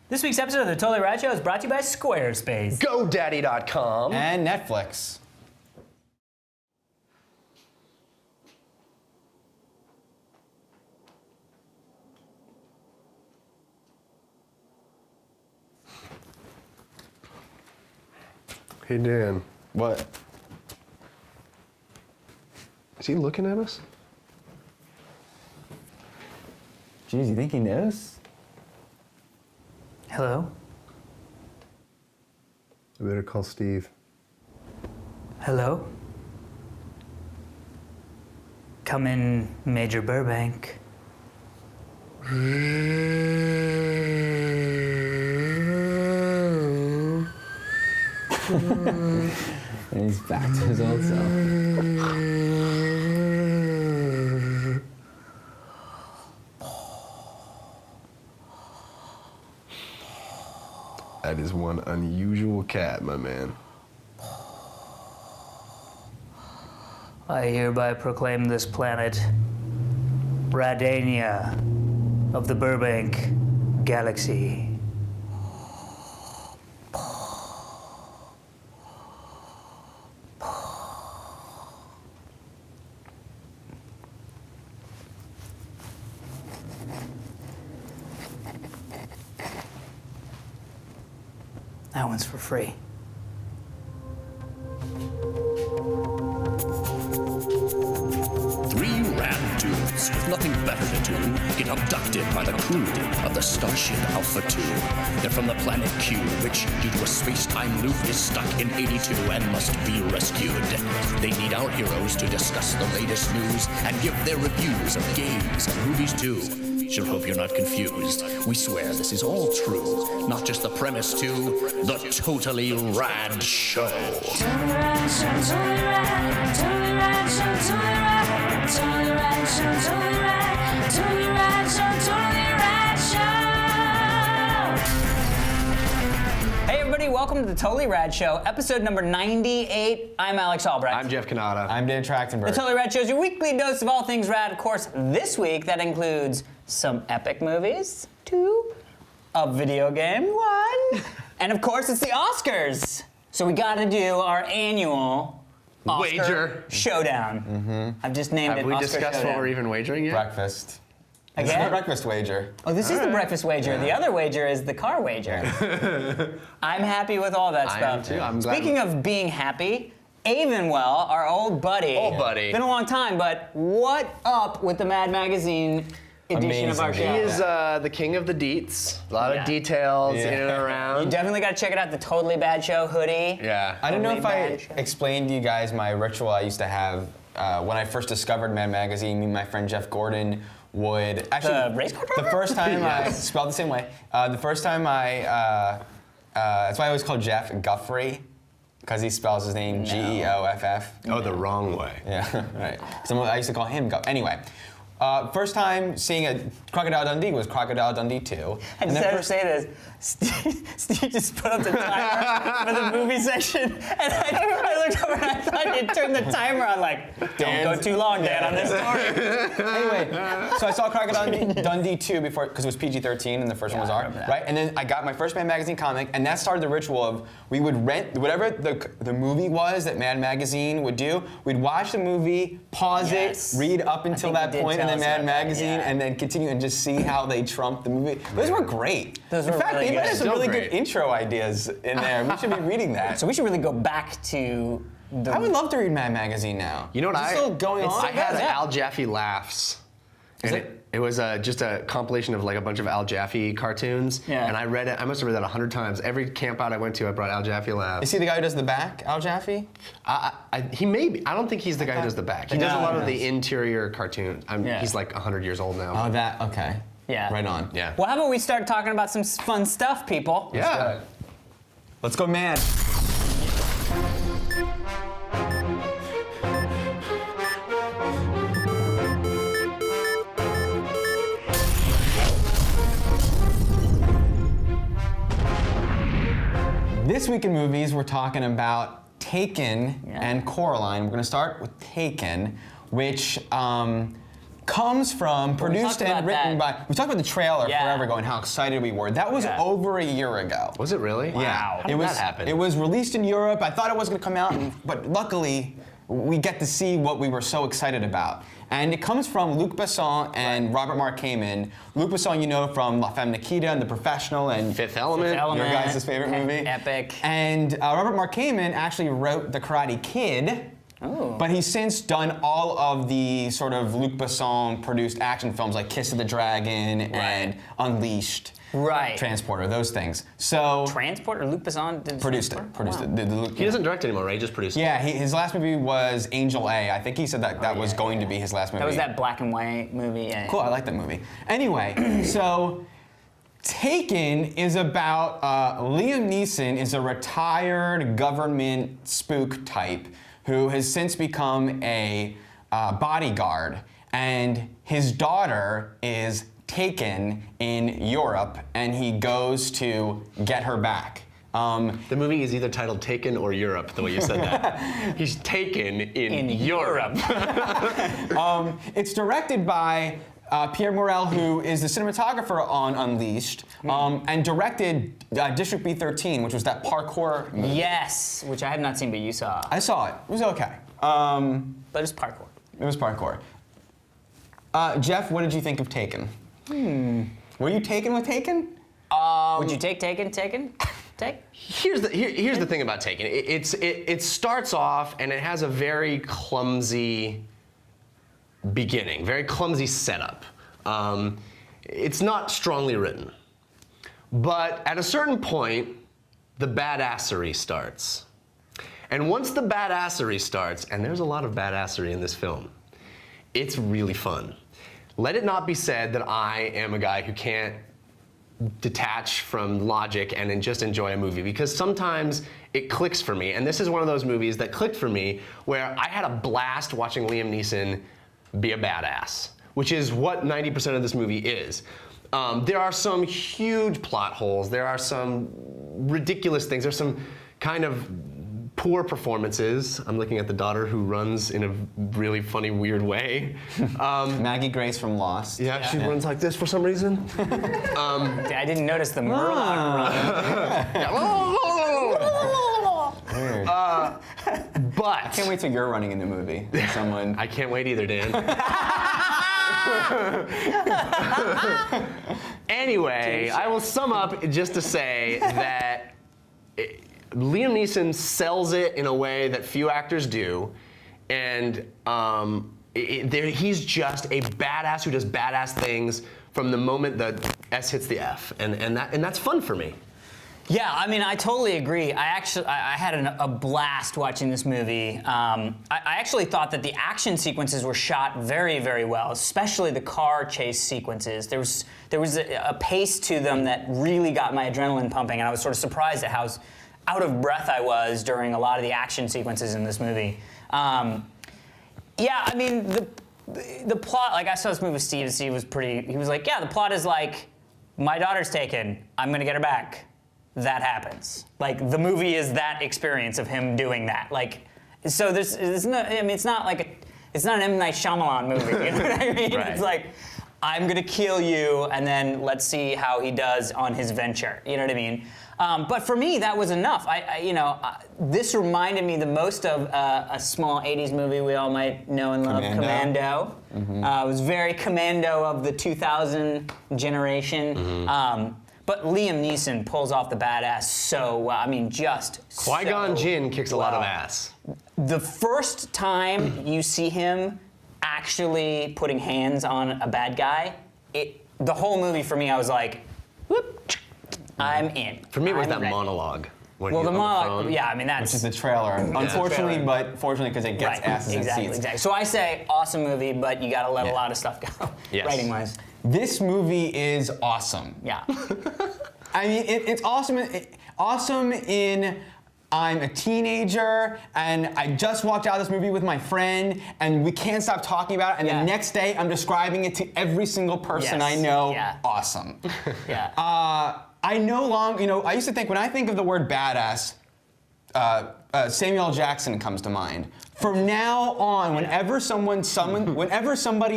This week's episode of The Totally Rad Show is brought to you by Squarespace. GoDaddy.com. And Netflix. Hey, Dan. What? Is he looking at us? Jeez, you think he knows? Hello? I better call Steve. Hello? Come in, Major Burbank. And he's back to his old self. That is one unusual cat, my man. I hereby proclaim this planet Radania of the Burbank Galaxy. That one's for free. Three rad dudes with nothing better to do get abducted by the crew of the starship Alpha 2. They're from the planet Q, which, due to a space-time loop, is stuck in 82 and must be rescued. They need our heroes to discuss the latest news and give their reviews of games and movies too. Sure hope you're not confused. We swear this is all true, not just the premise too. The Totally Rad Show. Totally Rad Show, Totally Rad, Totally Rad Show, Totally Rad, Totally Rad Show, Totally Rad, Totally Rad Show, Totally Rad Show. Hey everybody, welcome to The Totally Rad Show, episode number 98. I'm Alex Albrecht. I'm Jeff Canada. I'm Dan Trachtenberg. The Totally Rad Show is your weekly dose of all things rad. Of course, this week that includes some epic movies, 2, a video game, 1, and of course it's the Oscars. So we gotta do our annual Oscar Wager. Showdown. I've just named it Have we Oscar discussed Showdown. what we're even wagering yet? Breakfast. This is Again? the breakfast wager. Oh, this is the breakfast wager. The other wager is the car wager. I'm happy with all that I stuff. am too. I'm glad. Speaking of being happy, Avenwell, our old buddy. Old buddy. Been a long time, but what up with the Mad Magazine edition of our Amazing. show? He is the king of the deets. A lot Yeah. of details Yeah. in and You around. definitely got to check it out, the Totally Bad Show hoodie. Yeah. I don't know if I Bad show. explained to you guys my ritual I used to have when I first discovered Mad Magazine. Me and my friend Jeff Gordon would actually The race car driver? the first time I Yes. spelled the same way. The first time that's why I always call Jeff Guffrey because he spells his name Geoff. Oh, the wrong way. Yeah, right. I used to call him Guff. Anyway. First time seeing a Crocodile Dundee was Crocodile Dundee 2. I just have to say this. Steve just put up the timer for the movie section, and I looked over and I thought he'd turn the timer on, like, don't go too long, Dan, on this story. Anyway, so I saw Crocodile Dundee 2 before, because it was PG-13 and the first one was I R, remember that. right? And then I got my first Mad Magazine comic, and that started the ritual of we would rent whatever the movie was that Mad Magazine would do. We'd watch the movie, pause Yes. it, read up until I think that you did point in tell the us Mad about that, Magazine, yeah. and then continue and just see how they trumped the movie. Those were great. Those in were fact, really they might good. have some Still really great. good intro ideas in there. We should be reading that. So we should really go back to the... I would love to read Mad Magazine now. You know what Is it still going on? I had Yeah. Al Jaffe Laughs. And it was just a compilation of like a bunch of Al Jaffe cartoons. Yeah. And I read it, I must have read that 100 times. Every camp out I went to, I brought Al Jaffe Laughs. Is he the guy who does the back, Al Jaffe? He may be. I don't think he's the guy who does the back. He does a No, lot he of the does. interior cartoon. Yeah. He's like 100 years old now. Oh, that, okay. Yeah. Right on. Yeah. Well, how about we start talking about some fun stuff, people? Yeah. Let's go mad. This week in movies, we're talking about Taken and Coraline. We're going to start with Taken, which comes from, produced talked and about written that. by. We talked about the trailer Yeah. forever ago and how excited we were. That was Yeah. over a year ago. Was it really? Yeah, How did that happen? It was released in Europe. I thought it was going to come out, but luckily, we get to see what we were so excited about. And it comes from Luc Besson and Robert Mark Kamen. Luc Besson, you know from La Femme Nikita and The Professional and Fifth Element. your guys' favorite movie. Epic. And Robert Mark Kamen actually wrote The Karate Kid. Ooh. But he's since done all of the sort of Luc Besson produced action films like Kiss of the Dragon and Unleashed. Right. Transporter, those things. So Transport or Luc Besson did produced it. Transport? Produced Wow. it. Did the Luc- He doesn't direct anymore, right? He just produces. Yeah, his last movie was Angel A. I think he said that was going to be his last movie. That was that black and white movie. Yeah. Cool, I like that movie. Anyway, so Taken is about Liam Neeson is a retired government spook type who has since become a bodyguard, and his daughter is taken in Europe, and he goes to get her back. The movie is either titled Taken or Europe, the way you said that. He's taken in Europe. It's directed by Pierre Morel, who is the cinematographer on Unleashed, and directed District B13, which was that parkour movie. Yes, which I have not seen, but you saw. I saw it. It was okay. But it's parkour. It was parkour. Jeff, what did you think of Taken? Were you taken with Taken? Would you take Taken? Take? Here's the thing about Taken. It starts off and it has a very clumsy beginning, very clumsy setup. It's not strongly written, but at a certain point, the badassery starts. And once the badassery starts, and there's a lot of badassery in this film, it's really fun. Let it not be said that I am a guy who can't detach from logic and then just enjoy a movie, because sometimes it clicks for me, and this is one of those movies that clicked for me where I had a blast watching Liam Neeson be a badass, which is what 90% of this movie is. There are some huge plot holes, there are some ridiculous things, there's some kind of poor performances. I'm looking at the daughter who runs in a really funny, weird way. Maggie Grace from Lost. Yeah, she runs like this for some reason. I didn't notice the Murloc run. Weird. But Can't wait till you're running in the movie. Someone. I can't wait either, Dan. Anyway, I will sum up just to say that Liam Neeson sells it in a way that few actors do, and he's just a badass who does badass things from the moment the S hits the F, and that's fun for me. Yeah, I mean, I totally agree. I had a blast watching this movie. I actually thought that the action sequences were shot very, very well, especially the car chase sequences. There was a pace to them that really got my adrenaline pumping, and I was sort of surprised at how out of breath I was during a lot of the action sequences in this movie. Yeah, I mean, the plot, like I saw this movie with Steve, and Steve was he was like, yeah, the plot is like, my daughter's taken, I'm gonna get her back. That happens. Like, the movie is that experience of him doing that. Like, so there's no, I mean, it's not an M. Night Shyamalan movie, you know what I mean? Right. It's like, I'm gonna kill you, and then let's see how he does on his venture, you know what I mean? But for me, that was enough. This reminded me the most of a small 80s movie we all might know and love, Commando. It was very Commando of the 2000 generation. But Liam Neeson pulls off the badass so well. I mean, just Qui-Gon Jinn kicks a lot of ass. The first time you see him actually putting hands on a bad guy, the whole movie for me, I was like, whoop, I'm in. For me, it was I'm that ready. monologue. When Well, he the on monologue, phone. yeah, I mean, that's... Which is the trailer. Unfortunately, trailer. but fortunately, because it gets asses exactly, in seats. exactly. So I say awesome movie, but you gotta let a lot of stuff go, Yes. writing-wise. This movie is awesome. Yeah. I mean, it's awesome. Awesome in I'm a teenager and I just walked out of this movie with my friend and we can't stop talking about it. And Yeah. the next day I'm describing it to every single person Yes. I know. Yeah. Awesome. Yeah. I no longer, I used to think when I think of the word badass, Samuel L. Jackson comes to mind. From now on, whenever somebody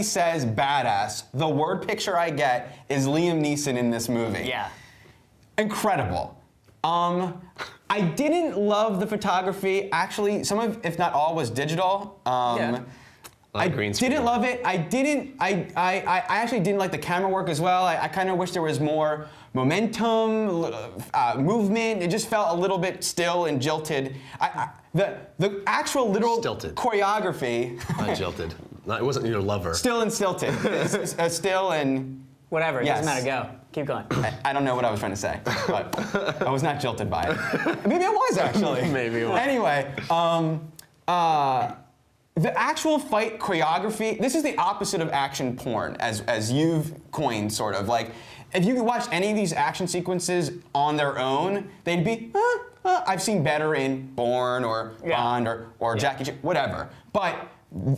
says badass, the word picture I get is Liam Neeson in this movie. Yeah. Incredible. I didn't love the photography. Actually, some of, if not all, was digital. I green screen. didn't love it. I actually didn't like the camera work as well. I kind of wish there was more momentum, movement. It just felt a little bit still and jilted. The actual literal Stilted. choreography. Not jilted. It wasn't your lover. Still and stilted. Still and. Whatever, it Yes. doesn't matter, go. Keep going. I don't know what I was trying to say, but I was not jilted by it. Maybe I was actually. Maybe it was. Anyway, the actual fight choreography, this is the opposite of action porn, as you've coined, sort of. Like, if you could watch any of these action sequences on their own, they'd be, I've seen better in Bourne or Bond or Jackie Chan, whatever. But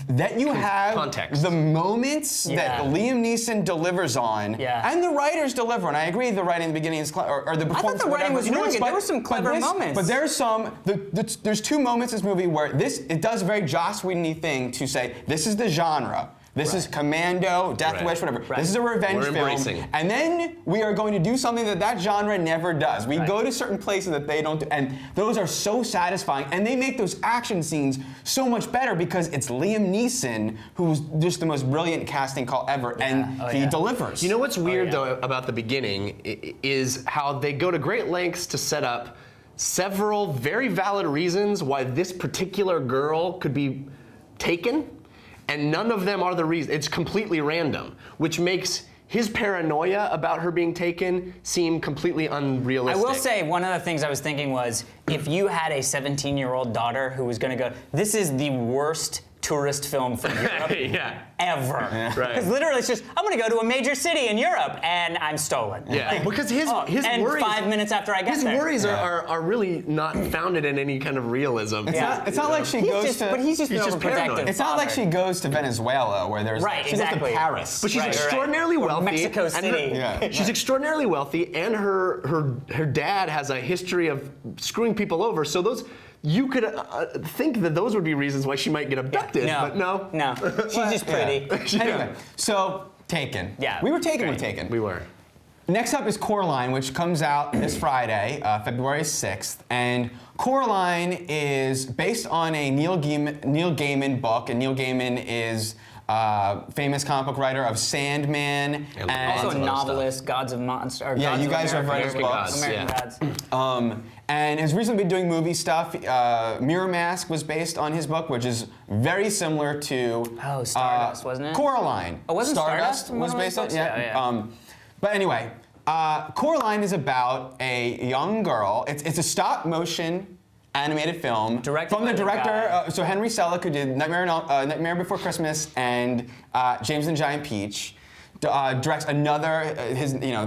that you have Context. the moments that Liam Neeson delivers on, and the writers deliver, and I agree the writing in the beginning is or the performance. I thought the writing was whatever. really good. There were some clever moments. But there's some. There's two moments in this movie where it does a very Joss Whedon-y thing to say this is the genre. This is Commando, Death Wish, whatever. This is a revenge We're film. embracing. And then we are going to do something that genre never does. We go to certain places that they don't do, and those are so satisfying. And they make those action scenes so much better because it's Liam Neeson, who's just the most brilliant casting call ever, and he delivers. You know what's weird though about the beginning is how they go to great lengths to set up several very valid reasons why this particular girl could be taken. And none of them are the reason. It's completely random, which makes his paranoia about her being taken seem completely unrealistic. I will say, one of the things I was thinking was, if you had a 17-year-old daughter who was going to go, this is the worst tourist film from Europe ever. Because literally it's just, I'm going to go to a major city in Europe and I'm stolen. Like, because his and worries, 5 minutes after I get his there. worries are really not founded in any kind of realism. It's not like she goes to. But he's just paranoid. overprotective. It's not like she goes to Venezuela where there's. She goes to Paris. But she's extraordinarily wealthy. Mexico and City. She's extraordinarily wealthy, and her dad has a history of screwing people over. So those. You could think that those would be reasons why she might get abducted, but no. No, she's just pretty. Anyway, so Taken. Yeah. We were Taken with Taken. We were. Next up is Coraline, which comes out this Friday, February 6th. And Coraline is based on a Neil Gaiman book, and Neil Gaiman is famous comic book writer of Sandman, and Also a novelist, Gods of Monsters. Yeah, you guys have read his books. American Gods. And has recently been doing movie stuff. Mirror Mask was based on his book, which is very similar to Stardust, wasn't it? Coraline. Oh, wasn't Stardust one was of those based on? books? Yeah. But anyway, Coraline is about a young girl. It's a stop motion animated film Directed from the by the director. So Henry Selick, who did Nightmare Before Christmas and James and the Giant Peach. Directs another.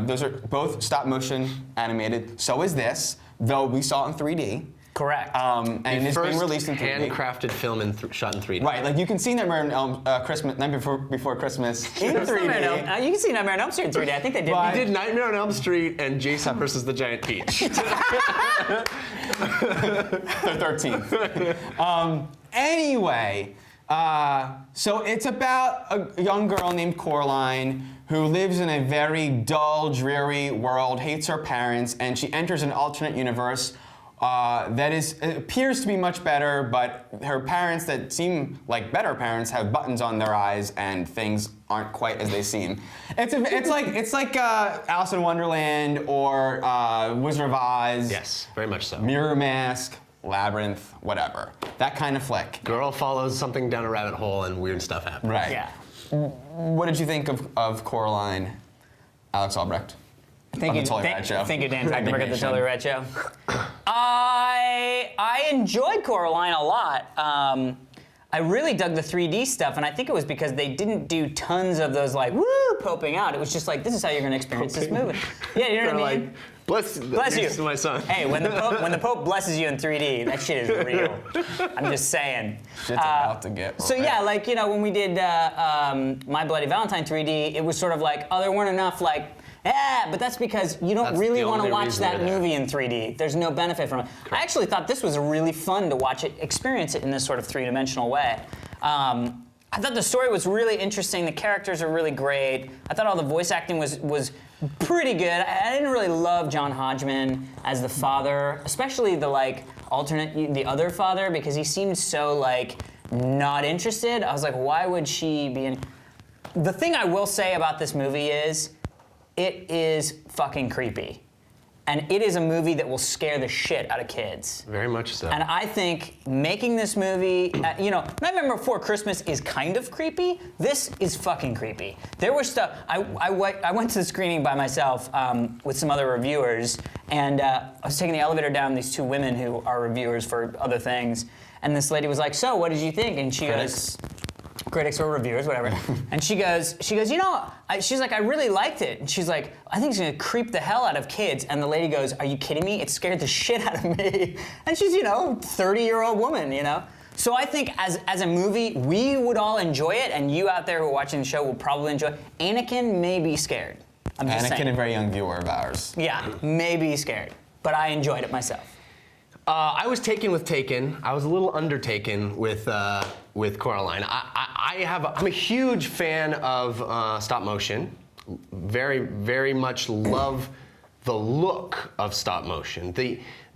Those are both stop motion animated. So is this, though we saw it in 3D. Correct. And it's being released in 3D. Handcrafted film shot in 3D. Right, like you can see Nightmare on Night Before Christmas in 3D. You can see Nightmare on Elm Street in 3D. I think they did. But- He did Nightmare on Elm Street and Jason versus the Giant Peach. The 13th. Anyway, so it's about a young girl named Coraline who lives in a very dull, dreary world, hates her parents, and she enters an alternate universe that appears to be much better, but her parents that seem like better parents have buttons on their eyes and things aren't quite as they seem. It's like Alice in Wonderland or Wizard of Oz. Yes, very much so. Mirror Mask, Labyrinth, whatever. That kind of flick. Girl follows something down a rabbit hole and weird stuff happens. Right. Yeah. What did you think of Coraline, Alex Albrecht? Thank you, Tully Rad Show. Thank you, Dan Trachtenberg at the Tully Rad Show. I enjoyed Coraline a lot. I really dug the 3D stuff, and I think it was because they didn't do tons of those like woo poping out. It was just like, this is how you're going to experience this movie. Yeah, you know what I mean? Like, bless you, my son. Hey, when the Pope blesses you in 3D, that shit is real. I'm just saying. Shit's about to get. So yeah, when we did My Bloody Valentine 3D, it was sort of like, there weren't enough like Yeah, but that's because you don't That's really the want to only watch reason that you're there. movie in 3D. There's no benefit from it. I actually thought this was really fun to watch it, experience it in this sort of three-dimensional way. I thought the story was really interesting. The characters are really great. I thought all the voice acting was pretty good. I didn't really love John Hodgman as the father, especially the the other father, because he seemed so not interested. I was like, why would she be in? The thing I will say about this movie is, it is fucking creepy. And it is a movie that will scare the shit out of kids. Very much so. And I think making this movie, Nightmare Before Christmas is kind of creepy. This is fucking creepy. There was stuff, I went to the screening by myself with some other reviewers, and I was taking the elevator down, these two women who are reviewers for other things, and this lady was like, so what did you think? And she goes, critics or reviewers, whatever. And she goes, she's like, I really liked it. And she's like, I think it's gonna creep the hell out of kids. And the lady goes, are you kidding me? It scared the shit out of me. And she's, 30-year-old woman, So I think as a movie, we would all enjoy it, and you out there who are watching the show will probably enjoy it. Anakin may be scared. I'm just saying. Anakin, a very young viewer of ours. Yeah, may be scared. But I enjoyed it myself. I was taken with Taken. I was a little undertaken with Coraline. I'm a huge fan of stop motion. Very, very much love the look of stop motion.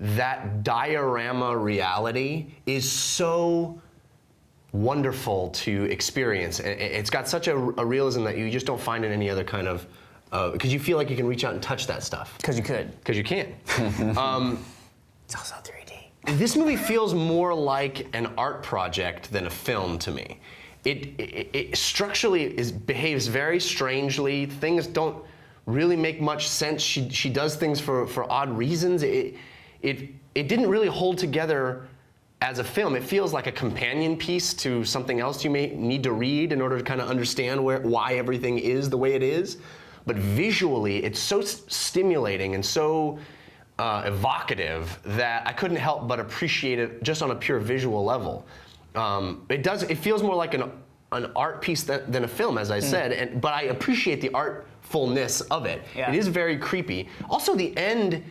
That diorama reality is so wonderful to experience. It's got such a realism that you just don't find in any other kind of, because you feel like you can reach out and touch that stuff. Because you could. Because you can. It's also 3D. This movie feels more like an art project than a film to me. It structurally behaves very strangely. Things don't really make much sense. She does things for odd reasons. It didn't really hold together as a film. It feels like a companion piece to something else you may need to read in order to kind of understand why everything is the way it is. But visually, it's so stimulating and so evocative that I couldn't help but appreciate it just on a pure visual level. It feels more like an art piece than a film, as I said, but I appreciate the artfulness of it. Yeah. It is very creepy. Also, the end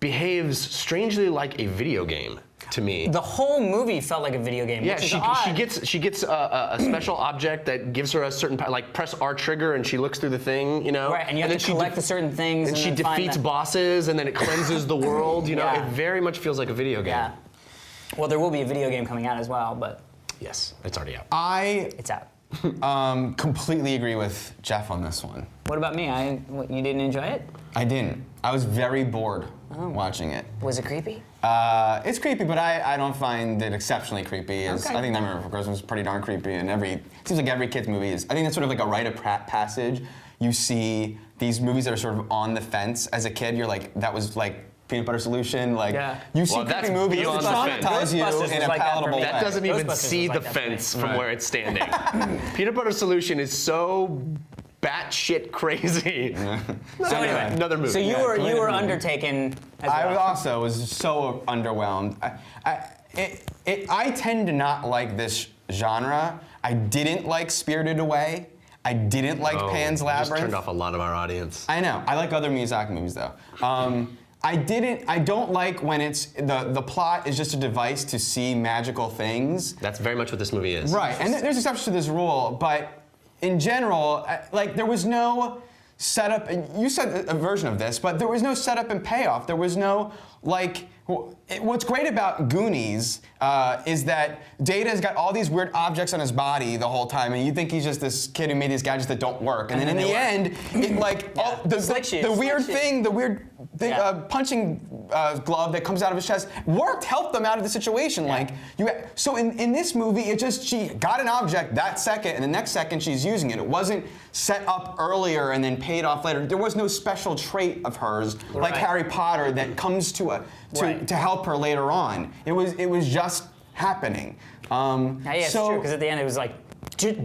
behaves strangely like a video game to me. The whole movie felt like a video game. Yeah, which is she odd. gets a special object that gives her a certain press R trigger and she looks through the thing, Right, and you have to collect the certain things. And she then find defeats them. bosses and then it cleanses the world. Yeah. It very much feels like a video game. Yeah. Well, there will be a video game coming out as well, but Yes, it's already out. it's out. Completely agree with Jeff on this one. What about me? You didn't enjoy it? I didn't. I was very bored watching it. Was it creepy? It's creepy, but I don't find it exceptionally creepy. Okay. I think Nightmare Before Christmas is pretty darn creepy, and it seems like every kid's movie is. I think that's sort of like a rite of passage. You see these movies that are sort of on the fence as a kid. You're like, that was like Peanut Butter Solution. Like, you see that's creepy movies beyond that the traumatize you Ghostbusters in was a like that for palatable me. way. That doesn't even Ghostbusters see was the like that for me. fence from Right. where it's standing. Peanut Butter Solution is so batshit crazy. So anyway, Another movie. So you were completely. undertaken as I well. also was so underwhelmed. I tend to not like this genre. I didn't like Spirited Away. I didn't like Pan's You Labyrinth. just turned off a lot of our audience. I know. I like other Miyazaki movies though. I don't like when it's the plot is just a device to see magical things. That's very much what this movie is. Right, and there's exceptions to this rule, but in general, there was no setup, and you said a version of this, but there was no setup and payoff. There was no, what's great about Goonies is that Data's got all these weird objects on his body the whole time, and you think he's just this kid who made these gadgets that don't work. And then in the end, the weird thing, punching glove that comes out of his chest helped them out of the situation. So in this movie, she got an object that second, and the next second she's using it. It wasn't set up earlier and then paid off later. There was no special trait of hers like Harry Potter that comes to help her later on. It was just happening. It's true, because at the end it was like,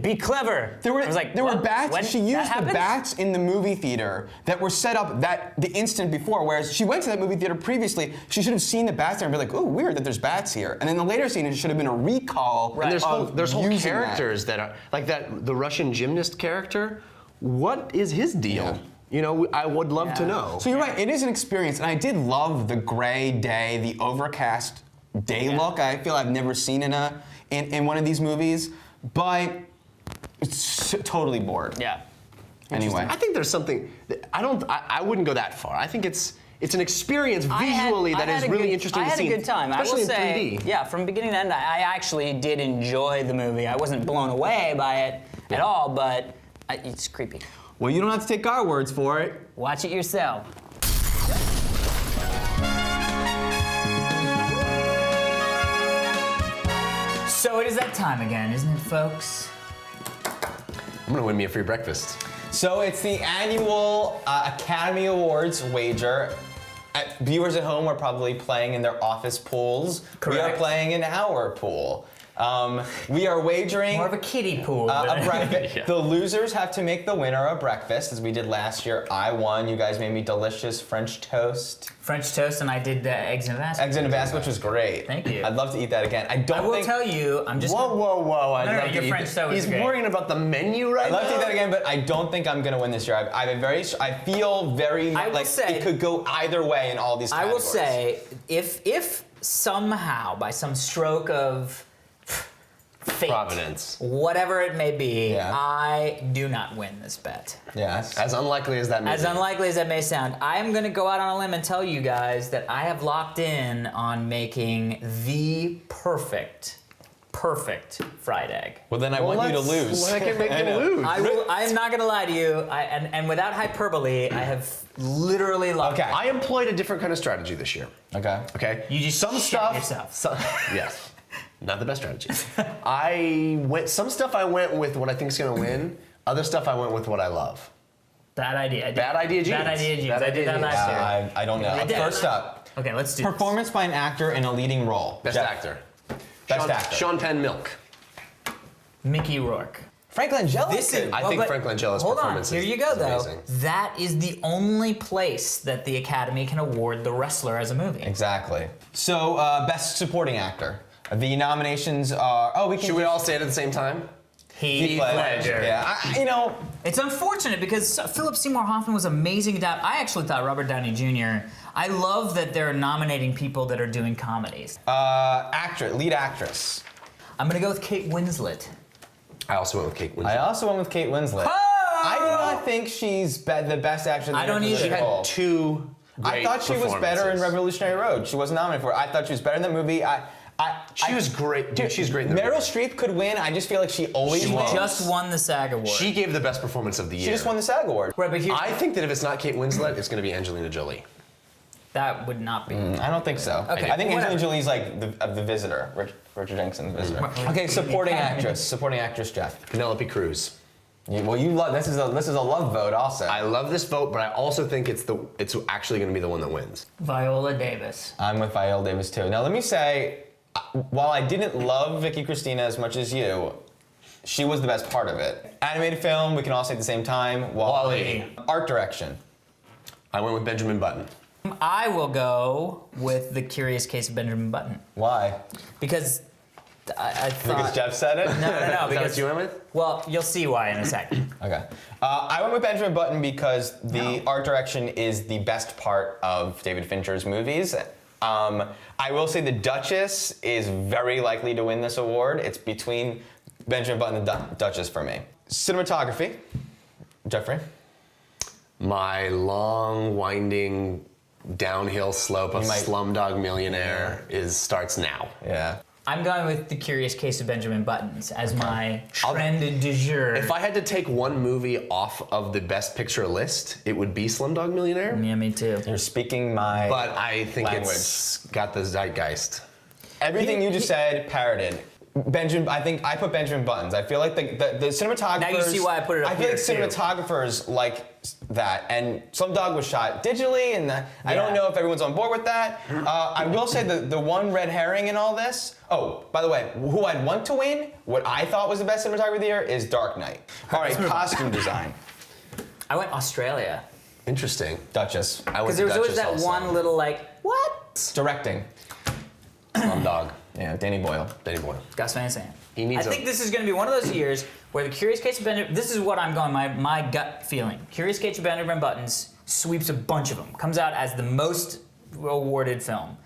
be clever. There were bats. When she that used the happens? bats in the movie theater that were set up the instant before. Whereas she went to that movie theater previously, she should have seen the bats there and be like, "Oh, weird that there's bats here." And then the later scene, it should have been a recall. And there's whole using characters that are like that. The Russian gymnast character. What is his deal? You know, I would love to Yeah. know. So you're right, it is an experience, and I did love the gray day, the overcast day look. I feel I've never seen in one of these movies, but it's totally bored. Yeah. Anyway. I think there's something that I wouldn't go that far. I think it's an experience visually that is really interesting to see. I had a good time. Especially I will say, in 3D. yeah, from beginning to end, I actually did enjoy the movie. I wasn't blown away by it at all, but it's creepy. Well, you don't have to take our words for it. Watch it yourself. So it is that time again, isn't it, folks? I'm gonna win me a free breakfast. So it's the annual Academy Awards wager. Viewers at home are probably playing in their office pools. We are Correct. playing in our pool. We are wagering More of a kiddie pool. a breakfast. Yeah. The losers have to make the winner a breakfast, as we did last year. I won. You guys made me delicious French toast. French toast, and I did the eggs in a basket. Eggs in a basket, which was great. Thank you. I'd love to eat that again. I will tell you, I'm just. Whoa! No, no, love your to eat French it. toast is He's great. worrying about the menu right I'd love now. to eat that again, but I don't think I'm gonna win this year. I feel very I will like say- it could go either way in all these I will categories. say, if somehow, by some stroke of fate, Providence. whatever it may be, Yeah. I do not win this bet. Yes. As unlikely as that may As be. unlikely as that may sound, I am going to go out on a limb and tell you guys that I have locked in on making the perfect fried egg. Well, then I want you to lose. Well, I can make I you know. lose. I am not going to lie to you, and without hyperbole, I have literally locked Okay. I employed a different kind of strategy this year. Okay. Okay. You just some shit stuff. yourself. Yes. Not the best strategy. Some stuff I went with what I think is gonna win. Other stuff I went with what I love. Bad idea. Bad idea jeans. Bad idea jeans. Bad I idea did that jeans. last year. I don't know. I did. First up, Okay, let's do this. performance by an actor in a leading role. Best Jeff. actor. Best actor. Sean Penn Milk. Mickey Rourke. Frank Langella. This is. I think Frank Langella's hold on. performance Here is- you go, is though. amazing. That is the only place that the Academy can award The Wrestler as a movie. Exactly. So, best supporting actor. The nominations are. Oh, we can. Should we all say it at the same time? Heath Ledger. Yeah. You know. It's unfortunate because Philip Seymour Hoffman was amazing. I actually thought Robert Downey Jr. I love that they're nominating people that are doing comedies. Lead actress. I'm gonna go with Kate Winslet. I also went with Kate Winslet. I also went with Kate Winslet. Oh! I do not think she's the best actress. I don't either. She had role. two I great thought she was better in performances. Revolutionary Road. She was nominated for it. I thought she was better in that movie. She was great. Dude, she's great in the Meryl movie. Streep could win. I just feel like she always She wins. Just won the SAG Award. She gave the best performance of the year. She just won the SAG Award. Right, but here's, I think that if it's not Kate Winslet, it's going to be Angelina Jolie. that would not be. I don't think so. Okay, I think whatever. Angelina Jolie's like the Visitor, Richard Jenkins's Visitor. Okay, supporting actress. Supporting actress, Jeff. Penelope Cruz. You love this is a love vote also. I love this vote, but I also think it's actually going to be the one that wins. Viola Davis. I'm with Viola Davis too. Now let me say, while I didn't love Vicky Cristina as much as you, she was the best part of it. Animated film, we can all say at the same time. Wall-E. Art direction. I went with Benjamin Button. I will go with The Curious Case of Benjamin Button Why? because I thought. Because Jeff said it? No, Is that because what you went with? well, you'll see why in a second. Okay. I went with Benjamin Button because the art direction is the best part of David Fincher's movies. I will say The Duchess is very likely to win this award. It's between Benjamin Button and the Duchess for me. Cinematography. Jeffrey? My long, winding, downhill slope of You might- Slumdog Millionaire starts now. Yeah. I'm going with The Curious Case of Benjamin Buttons as my trend du jour. If I had to take one movie off of the Best Picture list, it would be Slumdog Millionaire. Yeah, me too. You're speaking my But I think language. it's got the zeitgeist. Everything you just said, parroted. I think I put Benjamin Buttons. I feel like the cinematographers. Now you see why I put it up I feel here, like too. cinematographers like that, and Slumdog was shot digitally, and I don't know if everyone's on board with that. I will say the one red herring in all this. Oh, by the way, who I'd want to win, what I thought was the best cinematography of the year, is Dark Knight. All right, costume design. I went Australia Interesting. Duchess. I because went there was always Duchess that also. one little like what? Directing. Slumdog. Yeah, Danny Boyle. Danny Boyle. Gus Van Sant. He needs I think this is going to be one of those years where the Curious Case of Benjamin, this is what I'm going, my gut feeling. Curious Case of Benjamin Buttons sweeps a bunch of them, comes out as the most awarded film.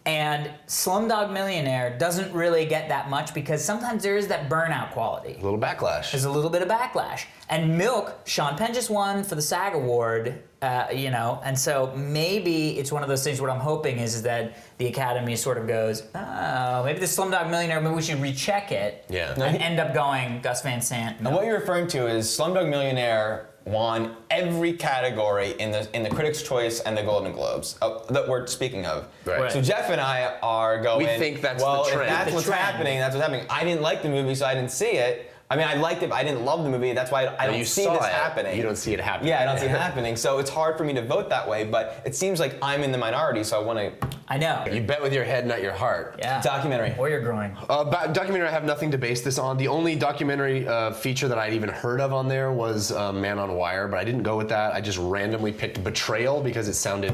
And Slumdog Millionaire doesn't really get that much because sometimes there is that burnout quality. A little backlash. There's a little bit of backlash. And Milk, Sean Penn just won for the SAG Award, and so maybe it's one of those things. What I'm hoping is that the Academy sort of goes, oh, maybe the Slumdog Millionaire, maybe we should recheck it. Yeah. And end up going Gus Van Sant. And what you're referring to is Slumdog Millionaire won every category in the Critics' Choice and the Golden Globes that we're speaking of. Right. So Jeff and I are going. We think that's well, the trend. If that's The what's trend. happening. That's what's happening. I didn't like the movie, so I didn't see it. I mean, I liked it, but I didn't love the movie. That's why I No, don't you see saw this it. happening. You don't see it happening. Yeah, I don't see it happening. So it's hard for me to vote that way. But it seems like I'm in the minority, so I want to. I know. You bet with your head, not your heart. Yeah. Documentary. Or your groin. Documentary, I have nothing to base this on. The only documentary feature that I'd even heard of on there was Man on Wire, but I didn't go with that. I just randomly picked Betrayal because it sounded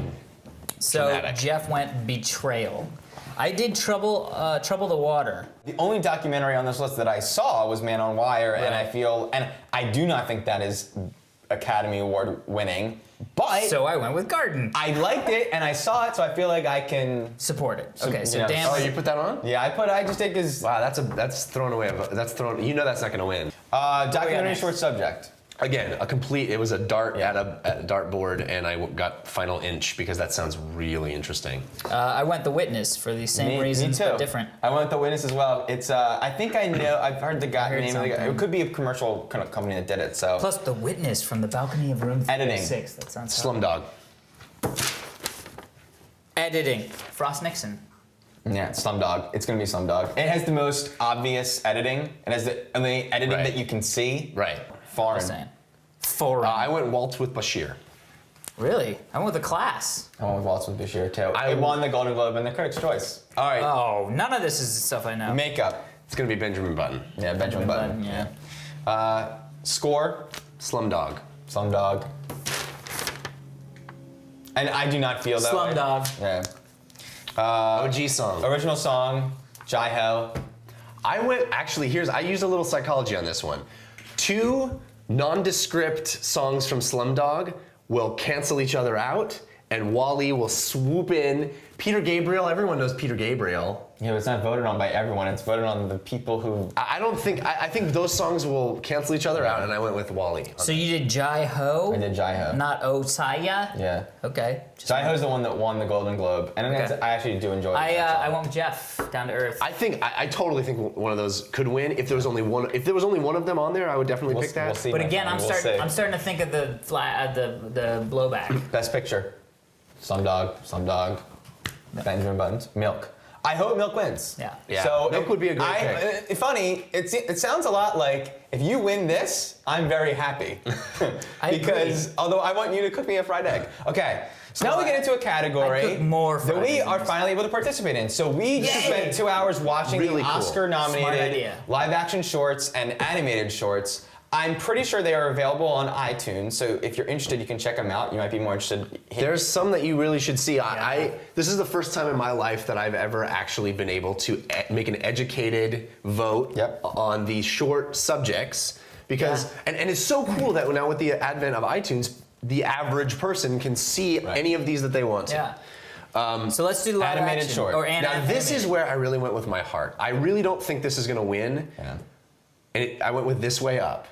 So dramatic. Jeff went Betrayal. I did Trouble the Water. The only documentary on this list that I saw was Man on Wire, and I do not think that is Academy Award winning. But So I went with Garden. I liked it, and I saw it, so I feel like I can. Support it. Okay, so yeah. damn. Oh, you put that on? Yeah, I just take his Wow, that's thrown away. That's thrown. You know that's not going to win. documentary next? short subject. Again, it was a dart at a dartboard, and I got final inch because that sounds really interesting. I went The Witness for the same reasons, me too. but different. I went with The Witness as well. It's I think I know. I've heard the guy heard name. Of the guy. something. It could be a commercial kind of company that did it. So Plus The Witness from the balcony of room Editing. 36. That sounds Slumdog. Editing. Frost Nixon. yeah, Slumdog. It's gonna be Slumdog. It has the most obvious editing. It has the only editing Right. that you can see. Right. Foreign. Just saying. Foreign. I went Waltz with Bashir. Really? I went with The Class. I went with Waltz with Bashir too. I It won the Golden Globe and the Critics' Choice. All right. Oh, none of this is stuff I know. Makeup. It's going to be Benjamin Button. Yeah, Benjamin Button. Yeah. Score. Slumdog. Slumdog. And I do not feel that way. Slumdog. Yeah. OG song. Original song, Jai Ho. I used a little psychology on this one. 2 nondescript songs from Slumdog will cancel each other out, and Wally will swoop in. Peter Gabriel, everyone knows Peter Gabriel. Yeah, but it's not voted on by everyone. It's voted on the people who. I think those songs will cancel each other out, and I went with Wally. So you did Jai Ho? I did Jai Ho. Not Osaya? Yeah. Okay. Jai Ho's the one that won the Golden Globe, and Okay. I actually do enjoy it. I went with Jeff, Down to Earth. I totally think one of those could win. If there was only one of them on there, I would definitely pick that. We'll see. But my again, friend, I'm starting to think of the blowback. Best Picture. Slumdog. Benjamin Buttons. Milk. I hope Milk wins. Yeah. Yeah, So Milk would be a great pick. Funny, it sounds a lot like if you win this, I'm very happy. Because although I want you to cook me a fried egg. Okay. So now we get into a category I cook more that fried we eggs are than finally able to participate in. So we just Yay! spent 2 hours watching Really the cool. Smart Oscar-nominated idea. live-action shorts and animated shorts. I'm pretty sure they are available on iTunes, so if you're interested, you can check them out. You might be more interested. There's some that you really should see. This is the first time in my life that I've ever actually been able to make an educated vote on these short subjects because, and it's so cool that now with the advent of iTunes, the average person can see any of these that they want to. Yeah. So let's do the live Animated action. short. Or Now this is where I really went with my heart. I really don't think this is gonna win. Yeah. And I went with This Way Up.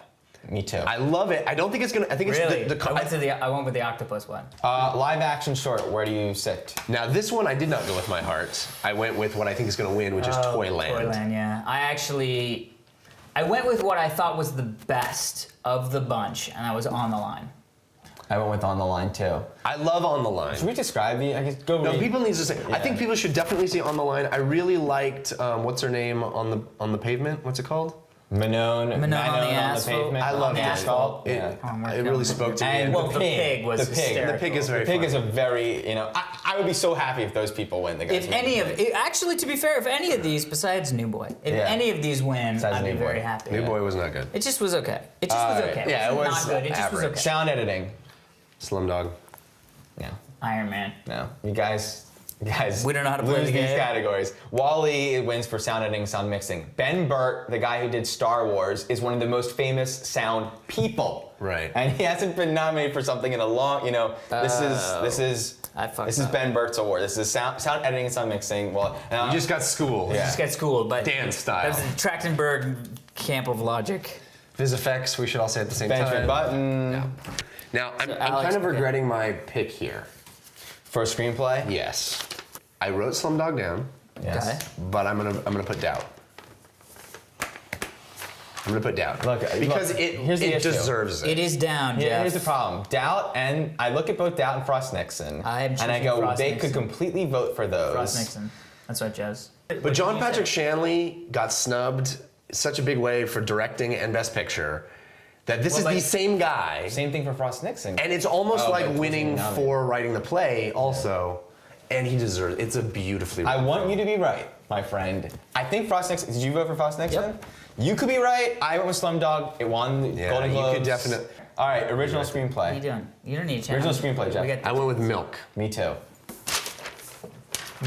Me too. I love it. I don't think it's gonna. I think Really? it's I went with the octopus one. Live-action short, where do you sit? Now this one I did not go with my heart. I went with what I think is gonna win, which is Toyland. Toyland, yeah. I went with what I thought was the best of the bunch, and I was On the Line. I went with On the Line too. I love On the Line. Should we describe the? I guess go. No, read. people need to say. I think people should definitely see On the Line. I really liked what's her name on the pavement. What's it called? Manon on the Asphalt. pavement. I on loved the it. asphalt. It, Yeah. it really spoke to me. And Well, the the pig. pig was the pig. hysterical. The pig is very The pig fun. is a very, I would be so happy if those people win. The guys If any of actually, to be fair, if any of these besides New Boy, if Yeah. any of these win, Besides I'd be New Boy. very happy. New Boy was not good. It just was okay. It just was okay. yeah, it was not good. It just was average. okay. Sound editing. Slumdog. No, Iron Man. no. You guys, Guys, We don't know how to play lose the these game. categories. Wall-E wins for sound editing, sound mixing. Ben Burtt, the guy who did Star Wars, is one of the most famous sound people. Right. And he hasn't been nominated for something in a long, this is I fucked this is up. Ben Burtt's award. This is sound editing and sound mixing. Well, You just got schooled. Yeah. Just get schooled, but Dance style. That's the Trachtenberg camp of logic. VisFX, we should all say at the same Benjamin time. Button Now, I'm Alex, kind of yeah. regretting my pick here. for a screenplay. Yes. I wrote Slumdog down, Yes. Okay. but I'm gonna put Doubt. I'm gonna put Doubt. Because look, it here's the issue. deserves it. It is down, Yeah, Jeff. here's the problem. Doubt, and I look at both Doubt and Frost Nixon, I am and I choosing go, Frost they Nixon. could completely vote for those. Frost Nixon. That's right, Jez. But John Patrick Shanley got snubbed such a big way for directing and Best Picture that this is the same guy, Same thing for Frost Nixon. and it's almost Oh, like but winning nominated. for writing the play also, and he deserves it. It's a beautifully I written want film. you to be right, my friend. I think Frost Nixon. Did you vote for Frost Nixon? Yep. You could be right. I went with Slumdog. It won the Yeah, Golden you Globes. could definitely- All right, original What are you screenplay. doing? You don't need a challenge. Original screenplay, Jeff. We got I went with Milk. Me too.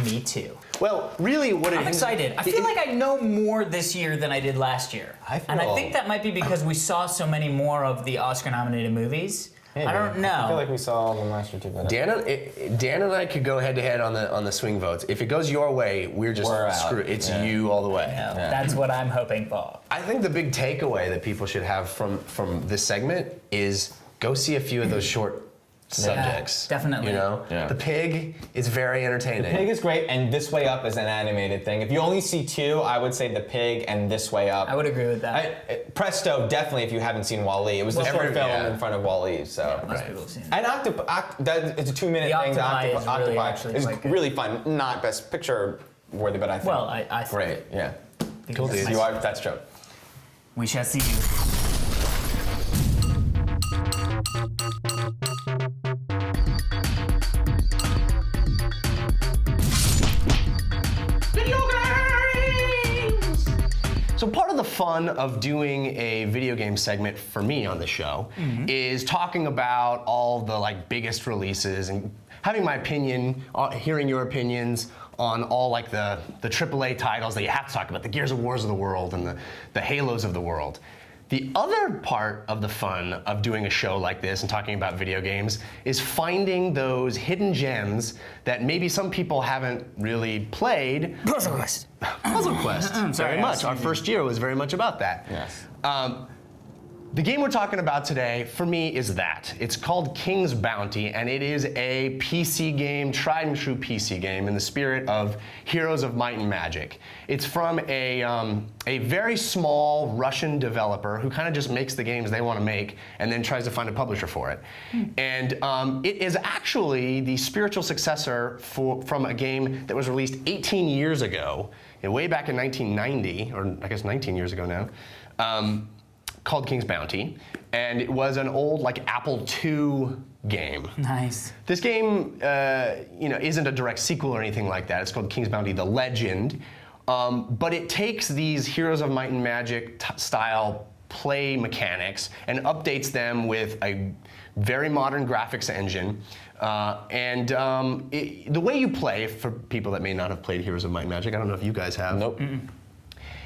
Me too. Well, really, what it I'm excited. I feel like I know more this year than I did last year. And I feel- think that might be because we saw so many more of the Oscar-nominated movies. I don't know. I feel like we saw the last year too. But Dan and I could go head to head on the swing votes. If it goes your way, we're We're out. screwed. It's Yeah. you all the way. No, that's what I'm hoping for. I think the big takeaway that people should have from this segment is go see a few of those short subjects. definitely. You know, Yeah. The Pig is very entertaining. Pig is great, and This Way Up is an animated thing. If you only see two, I would say The Pig and This Way Up. I would agree with that. Presto, definitely. If you haven't seen Wall-E, it was the Well, short film yeah. in front of Wall-E. So. Most people have seen it. And that it's a 2-minute The thing. The Octopi is really actually is quite good. really fun. Not Best Picture worthy, but I think. Well, I think- great. Yeah. Because dude. You are. That's true. We shall see you. So part of the fun of doing a video game segment for me on the show is talking about all the biggest releases and having my opinion, hearing your opinions on all the AAA titles that you have to talk about, the Gears of Wars of the world and the Halos of the world. The other part of the fun of doing a show like this and talking about video games is finding those hidden gems that maybe some people haven't really played. Puzzle Quest. Puzzle Quest, Sorry, very I much. was Our using- first year was very much about that. Yes. The game we're talking about today, for me, is that. It's called King's Bounty, and it is a PC game, tried and true PC game, in the spirit of Heroes of Might and Magic. It's from a very small Russian developer who kind of just makes the games they want to make and then tries to find a publisher for it. And it is actually the spiritual successor from a game that was released 18 years ago, way back in 1990, or I guess 19 years ago now. Called King's Bounty, and it was an old Apple II game. Nice. This game, isn't a direct sequel or anything like that. It's called King's Bounty: The Legend, but it takes these Heroes of Might and Magic style play mechanics and updates them with a very modern graphics engine. The way you play, for people that may not have played Heroes of Might and Magic, I don't know if you guys have. Nope.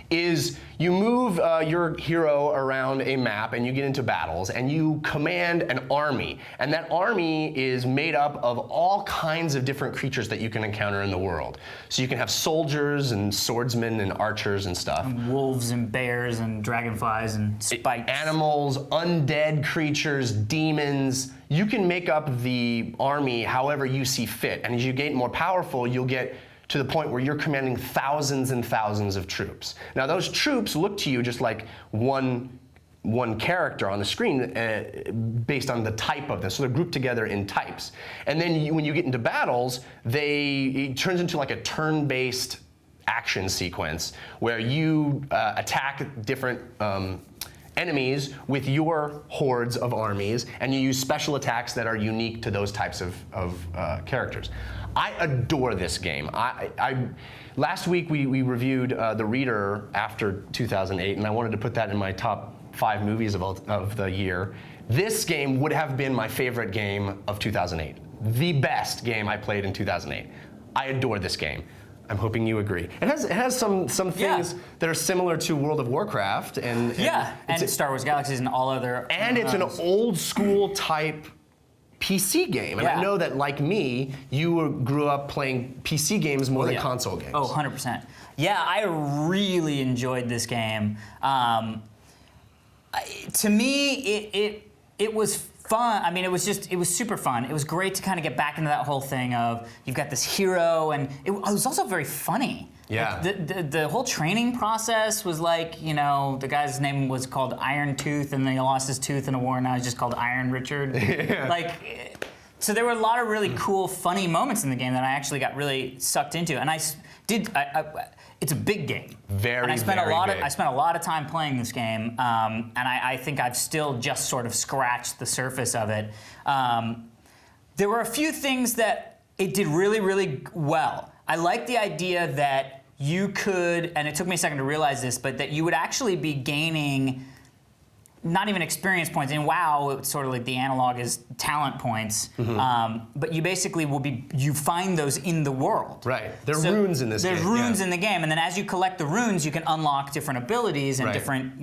Is you move your hero around a map and you get into battles and you command an army. And that army is made up of all kinds of different creatures that you can encounter in the world. So you can have soldiers and swordsmen and archers and stuff. Wolves and bears and dragonflies and spikes. Animals, undead creatures, demons. You can make up the army however you see fit. And as you get more powerful, you'll get to the point where you're commanding thousands and thousands of troops. Now those troops look to you just like one character on the screen based on the type of them. So they're grouped together in types. And then when you get into battles, it turns into like a turn-based action sequence where you attack different enemies with your hordes of armies, and you use special attacks that are unique to those types of characters. I adore this game. Last week we reviewed The Reader after 2008, and I wanted to put that in my top 5 movies of the year. This game would have been my favorite game of 2008. The best game I played in 2008. I adore this game. I'm hoping you agree. It has some things that are similar to World of Warcraft and Star Wars Galaxies and all other. And it's an old school type PC game. And I know that, like me, you grew up playing PC games more than console games. Oh, 100%. Yeah, I really enjoyed this game. To me, it was fun. I mean, it was super fun. It was great to kind of get back into that whole thing of you've got this hero, and it was also very funny. Yeah. Like the whole training process was like, the guy's name was called Iron Tooth, and then he lost his tooth in a war, and now he's just called Iron Richard. So there were a lot of really cool, funny moments in the game that I actually got really sucked into, and it's a big game. Very, I spent very big. I spent a lot of time playing this game, and I think I've still just sort of scratched the surface of it. There were a few things that it did really, really well. I like the idea that you could, and it took me a second to realize this, but that you would actually be gaining not even experience points. In WoW, it's sort of like the analog is talent points, but you basically you find those in the world. Right, there are runes in this game. There's runes in the game, and then as you collect the runes, you can unlock different abilities and different,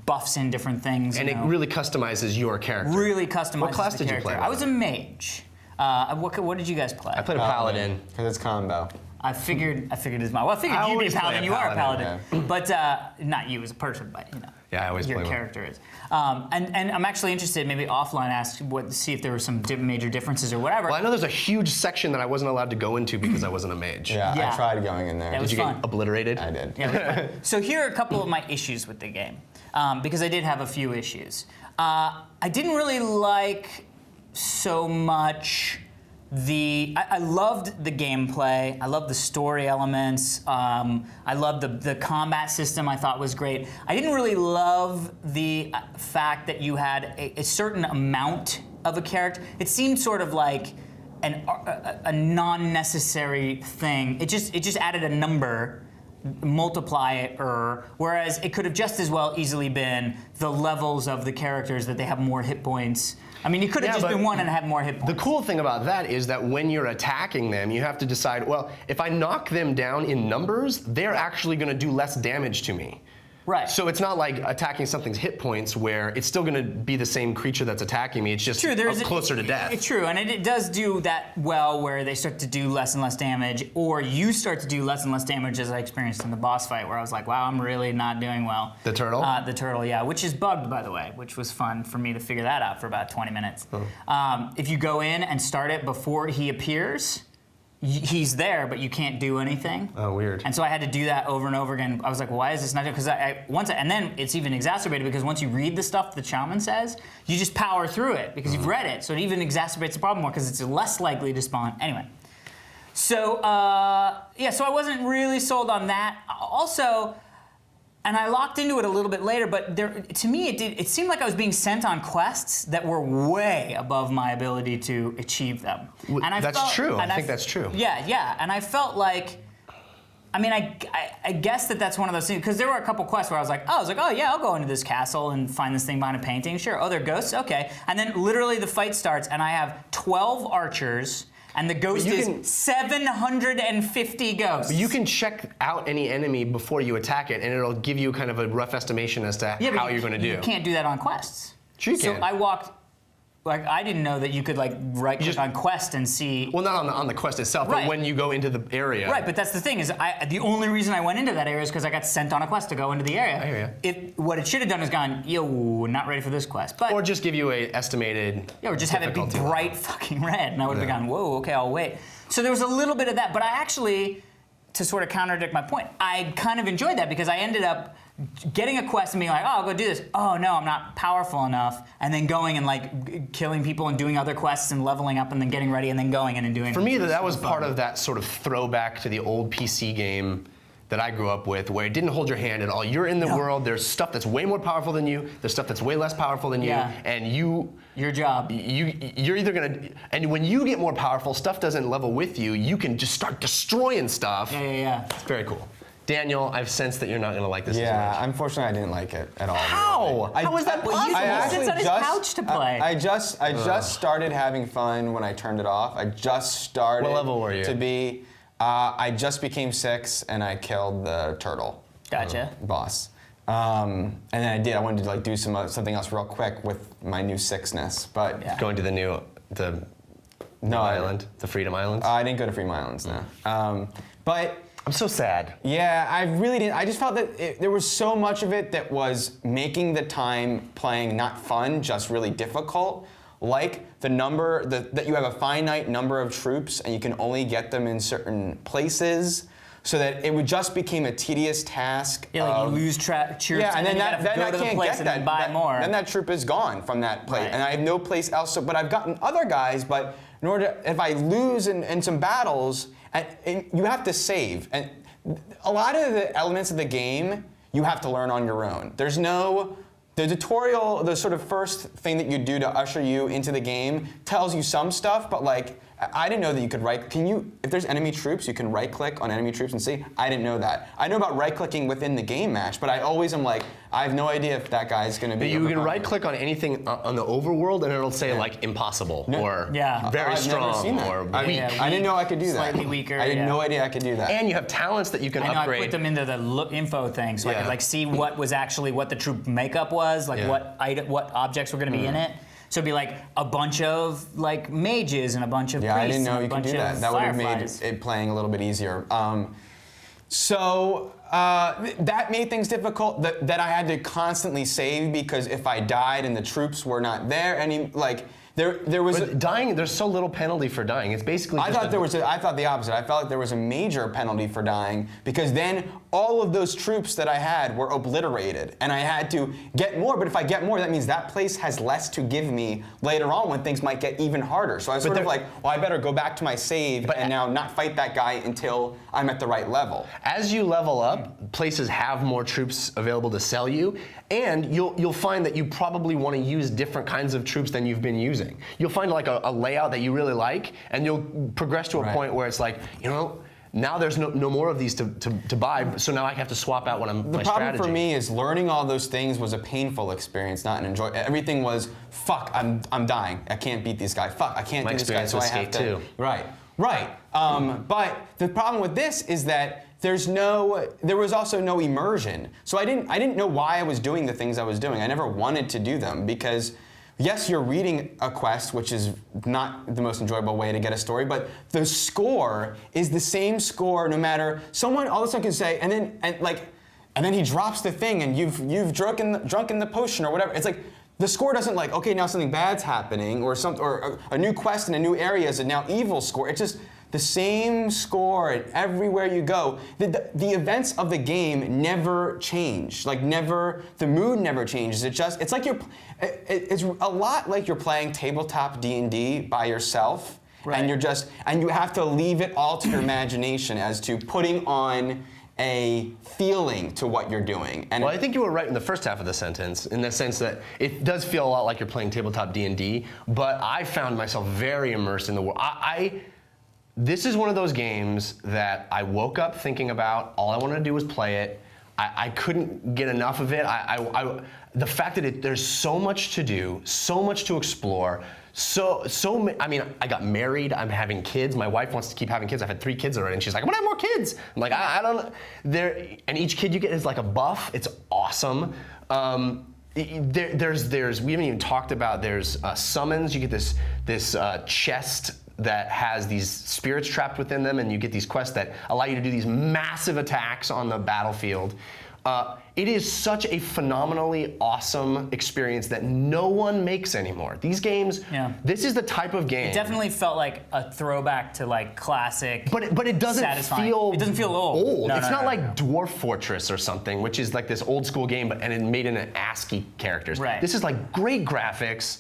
buffs in different things. And it really customizes your character. Really customizes What class the did you character. play? I was a mage. What did you guys play? I played a paladin. Because it's combo. I figured as well. I figured I you'd be a always play paladin. a You are a paladin, paladin, but not you as a person, but Yeah, I always your play one. character is. And I'm actually interested, maybe offline, see if there were some major differences or whatever. Well, I know there's a huge section that I wasn't allowed to go into because I wasn't a mage. Yeah, Yeah. I tried going in there. It was Did you fun. get obliterated? I did. Yeah, it was fun. So here are a couple of my issues with the game, because I did have a few issues. I didn't really like so much I loved the gameplay. I loved the story elements. I loved the combat system. I thought was great. I didn't really love the fact that you had a certain amount of a character. It seemed sort of like a non-necessary thing. It just added a number, multiplier, whereas it could have just as well easily been the levels of the characters, that they have more hit points. I mean, you could have just been one and had more hit points. The cool thing about that is that when you're attacking them, you have to decide, well, if I knock them down in numbers, they're actually going to do less damage to me. Right. So it's not like attacking something's hit points where it's still going to be the same creature that's attacking me. It's just closer to death. It's true, and it does do that well, where they start to do less and less damage, or you start to do less and less damage, as I experienced in the boss fight, where I was like, wow, I'm really not doing well. The turtle? The turtle, yeah, which is bugged, by the way, which was fun for me to figure that out for about 20 minutes. If you go in and start it before he appears, he's there, but you can't do anything. Oh, weird. And so I had to do that over and over again. I was like, why is this not doing? Because and then it's even exacerbated because once you read the stuff the shaman says, you just power through it because you've read it. So it even exacerbates the problem more because it's less likely to spawn. Anyway. So, so I wasn't really sold on that. Also, and I locked into it a little bit later, but to me it seemed like I was being sent on quests that were way above my ability to achieve them. And That's true. I think that's true. Yeah. And I felt like, I mean, I guess that's one of those things, because there were a couple quests where I was like, oh yeah, I'll go into this castle and find this thing behind a painting. Sure. Oh, there are ghosts? Okay. And then literally the fight starts, and I have 12 archers, and the ghost is 750 ghosts. You can check out any enemy before you attack it, and it'll give you kind of a rough estimation as to how you're going to do. You can't do that on quests. Sure you can. So I walked, I didn't know that you could right click on quest and see. Well, not on the quest itself, Right. but when you go into the area. Right, but that's the thing, is the only reason I went into that area is because I got sent on a quest to go into the area. I hear ya. What it should have done is gone, yo, not ready for this quest. But Or just give you a estimated or just have it be difficulty. bright fucking red, and I would have gone, whoa, okay, I'll wait. So there was a little bit of that, but I actually, to sort of contradict my point, I kind of enjoyed that because I ended up getting a quest and being like, oh, I'll go do this. Oh no, I'm not powerful enough. And then going and like killing people and doing other quests and leveling up and then getting ready and then going in and doing. For me, that was part of that sort of throwback to the old PC game that I grew up with, where it didn't hold your hand at all. You're in the world, there's stuff that's way more powerful than you, there's stuff that's way less powerful than you, and your job. You're either gonna, and when you get more powerful, stuff doesn't level with you, you can just start destroying stuff. Yeah. It's very cool. Daniel, I've sensed that you're not going to like this as Yeah, much. unfortunately, I didn't like it at all. How? How is that Well, possible? he sits on his couch to play. I just started having fun when I turned it off. I just started. What level were you? To be. I just became 6 and I killed the turtle. Gotcha. Boss. And then I wanted to like do something else real quick with my new 6-ness, but Yeah. Going to the island, the Freedom Island. I didn't go to Freedom Islands, no. But I'm so sad. yeah, I really didn't. I just felt that there was so much of it that was making the time playing not fun, just really difficult. Like the number, that you have a finite number of troops and you can only get them in certain places, so that it would just became a tedious task. Yeah, like you lose troops, Yeah, and then you that, gotta then go I to the can't place get and that. then buy more. Then that troop is gone from that place, Right. and I have no place else. So, but I've gotten other guys. But in order, if I lose in some battles, and you have to save, and a lot of the elements of the game you have to learn on your own. There's no. The tutorial, the sort of first thing that you do to usher you into the game, tells you some stuff, but like, I didn't know that you could if there's enemy troops, you can right click on enemy troops and see? I didn't know that. I know about right clicking within the game match, but I always am like, I have no idea if that guy's gonna be. You can overpowered. right click on anything on the overworld and it'll say like impossible or Yeah. very I've never strong seen that. or I, weak. Yeah, I didn't know I could do that. slightly weaker, I had yeah. no idea I could do that. And you have talents that you can I know upgrade. I put them into the info thing, so I Yeah. could like see what was actually what the troop makeup was, like Yeah. what objects were going to be in it. So it'd be like a bunch of like mages and a bunch of Yeah, priests I didn't know and a you could bunch do that. of That would have made fireflies. it playing a little bit easier. That made things difficult. That I had to constantly save because if I died and the troops were not there, there was. But dying, there's so little penalty for dying. It's basically. I thought I thought the opposite. I felt like there was a major penalty for dying because then all of those troops that I had were obliterated, and I had to get more. But if I get more, that means that place has less to give me later on when things might get even harder. So I was sort of like, well, I better go back to my save and now not fight that guy until I'm at the right level. As you level up, places have more troops available to sell you, and you'll find that you probably want to use different kinds of troops than you've been using. You'll find like a layout that you really like, and you'll progress to a point where it's like, now there's no more of these to buy, so now I have to swap out my The problem strategy. for me is learning all those things was a painful experience, not an enjoy. Everything was, fuck, I'm dying. I can't beat these guys. Fuck, I can't My do this guy, experience so I with have Skate to. 2. Right. But the problem with this is that there was also no immersion. So I didn't know why I was doing the things I was doing. I never wanted to do them because, yes, you're reading a quest, which is not the most enjoyable way to get a story, but the score is the same score no matter. Someone all of a sudden can say, and then he drops the thing, and you've drunken the potion or whatever. It's like the score doesn't like, okay, now something bad's happening, or a new quest in a new area is a now evil score. It's just the same score and everywhere you go. The events of the game never change. Like the mood never changes. It's like it's a lot like you're playing tabletop D&D by yourself. Right. And you have to leave it all to your imagination as to putting on a feeling to what you're doing. And Well, I think you were right in the first half of the sentence, in the sense that it does feel a lot like you're playing tabletop D&D, but I found myself very immersed in the world. This is one of those games that I woke up thinking about. All I wanted to do was play it. I couldn't get enough of it. The fact that there's so much to do, so much to explore, I mean, I got married, I'm having kids, my wife wants to keep having kids, I've had 3 kids already, and she's like, I want to have more kids. I'm like, I don't know. And each kid you get is like a buff, it's awesome. We haven't even talked about, there's summons, you get this chest that has these spirits trapped within them, and you get these quests that allow you to do these massive attacks on the battlefield. It is such a phenomenally awesome experience that no one makes anymore. These games, this is the type of game. It definitely felt like a throwback to like classic. But it doesn't satisfying. feel. It doesn't feel old. It's not like Dwarf Fortress or something, which is like this old school game, and it made in ASCII characters. Right. This is like great graphics.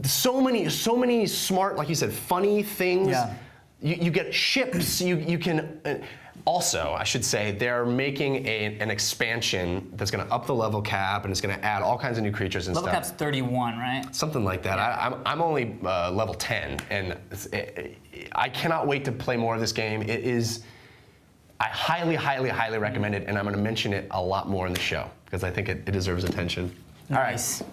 So many smart, like you said, funny things. Yeah. You get ships. You can. Also, I should say, they're making an expansion that's going to up the level cap, and it's going to add all kinds of new creatures and Level stuff. cap's 31, right? Something like that. I'm only level 10, and I cannot wait to play more of this game. It is I highly, highly, highly recommend it, and I'm going to mention it a lot more in the show because I think it deserves attention. Nice.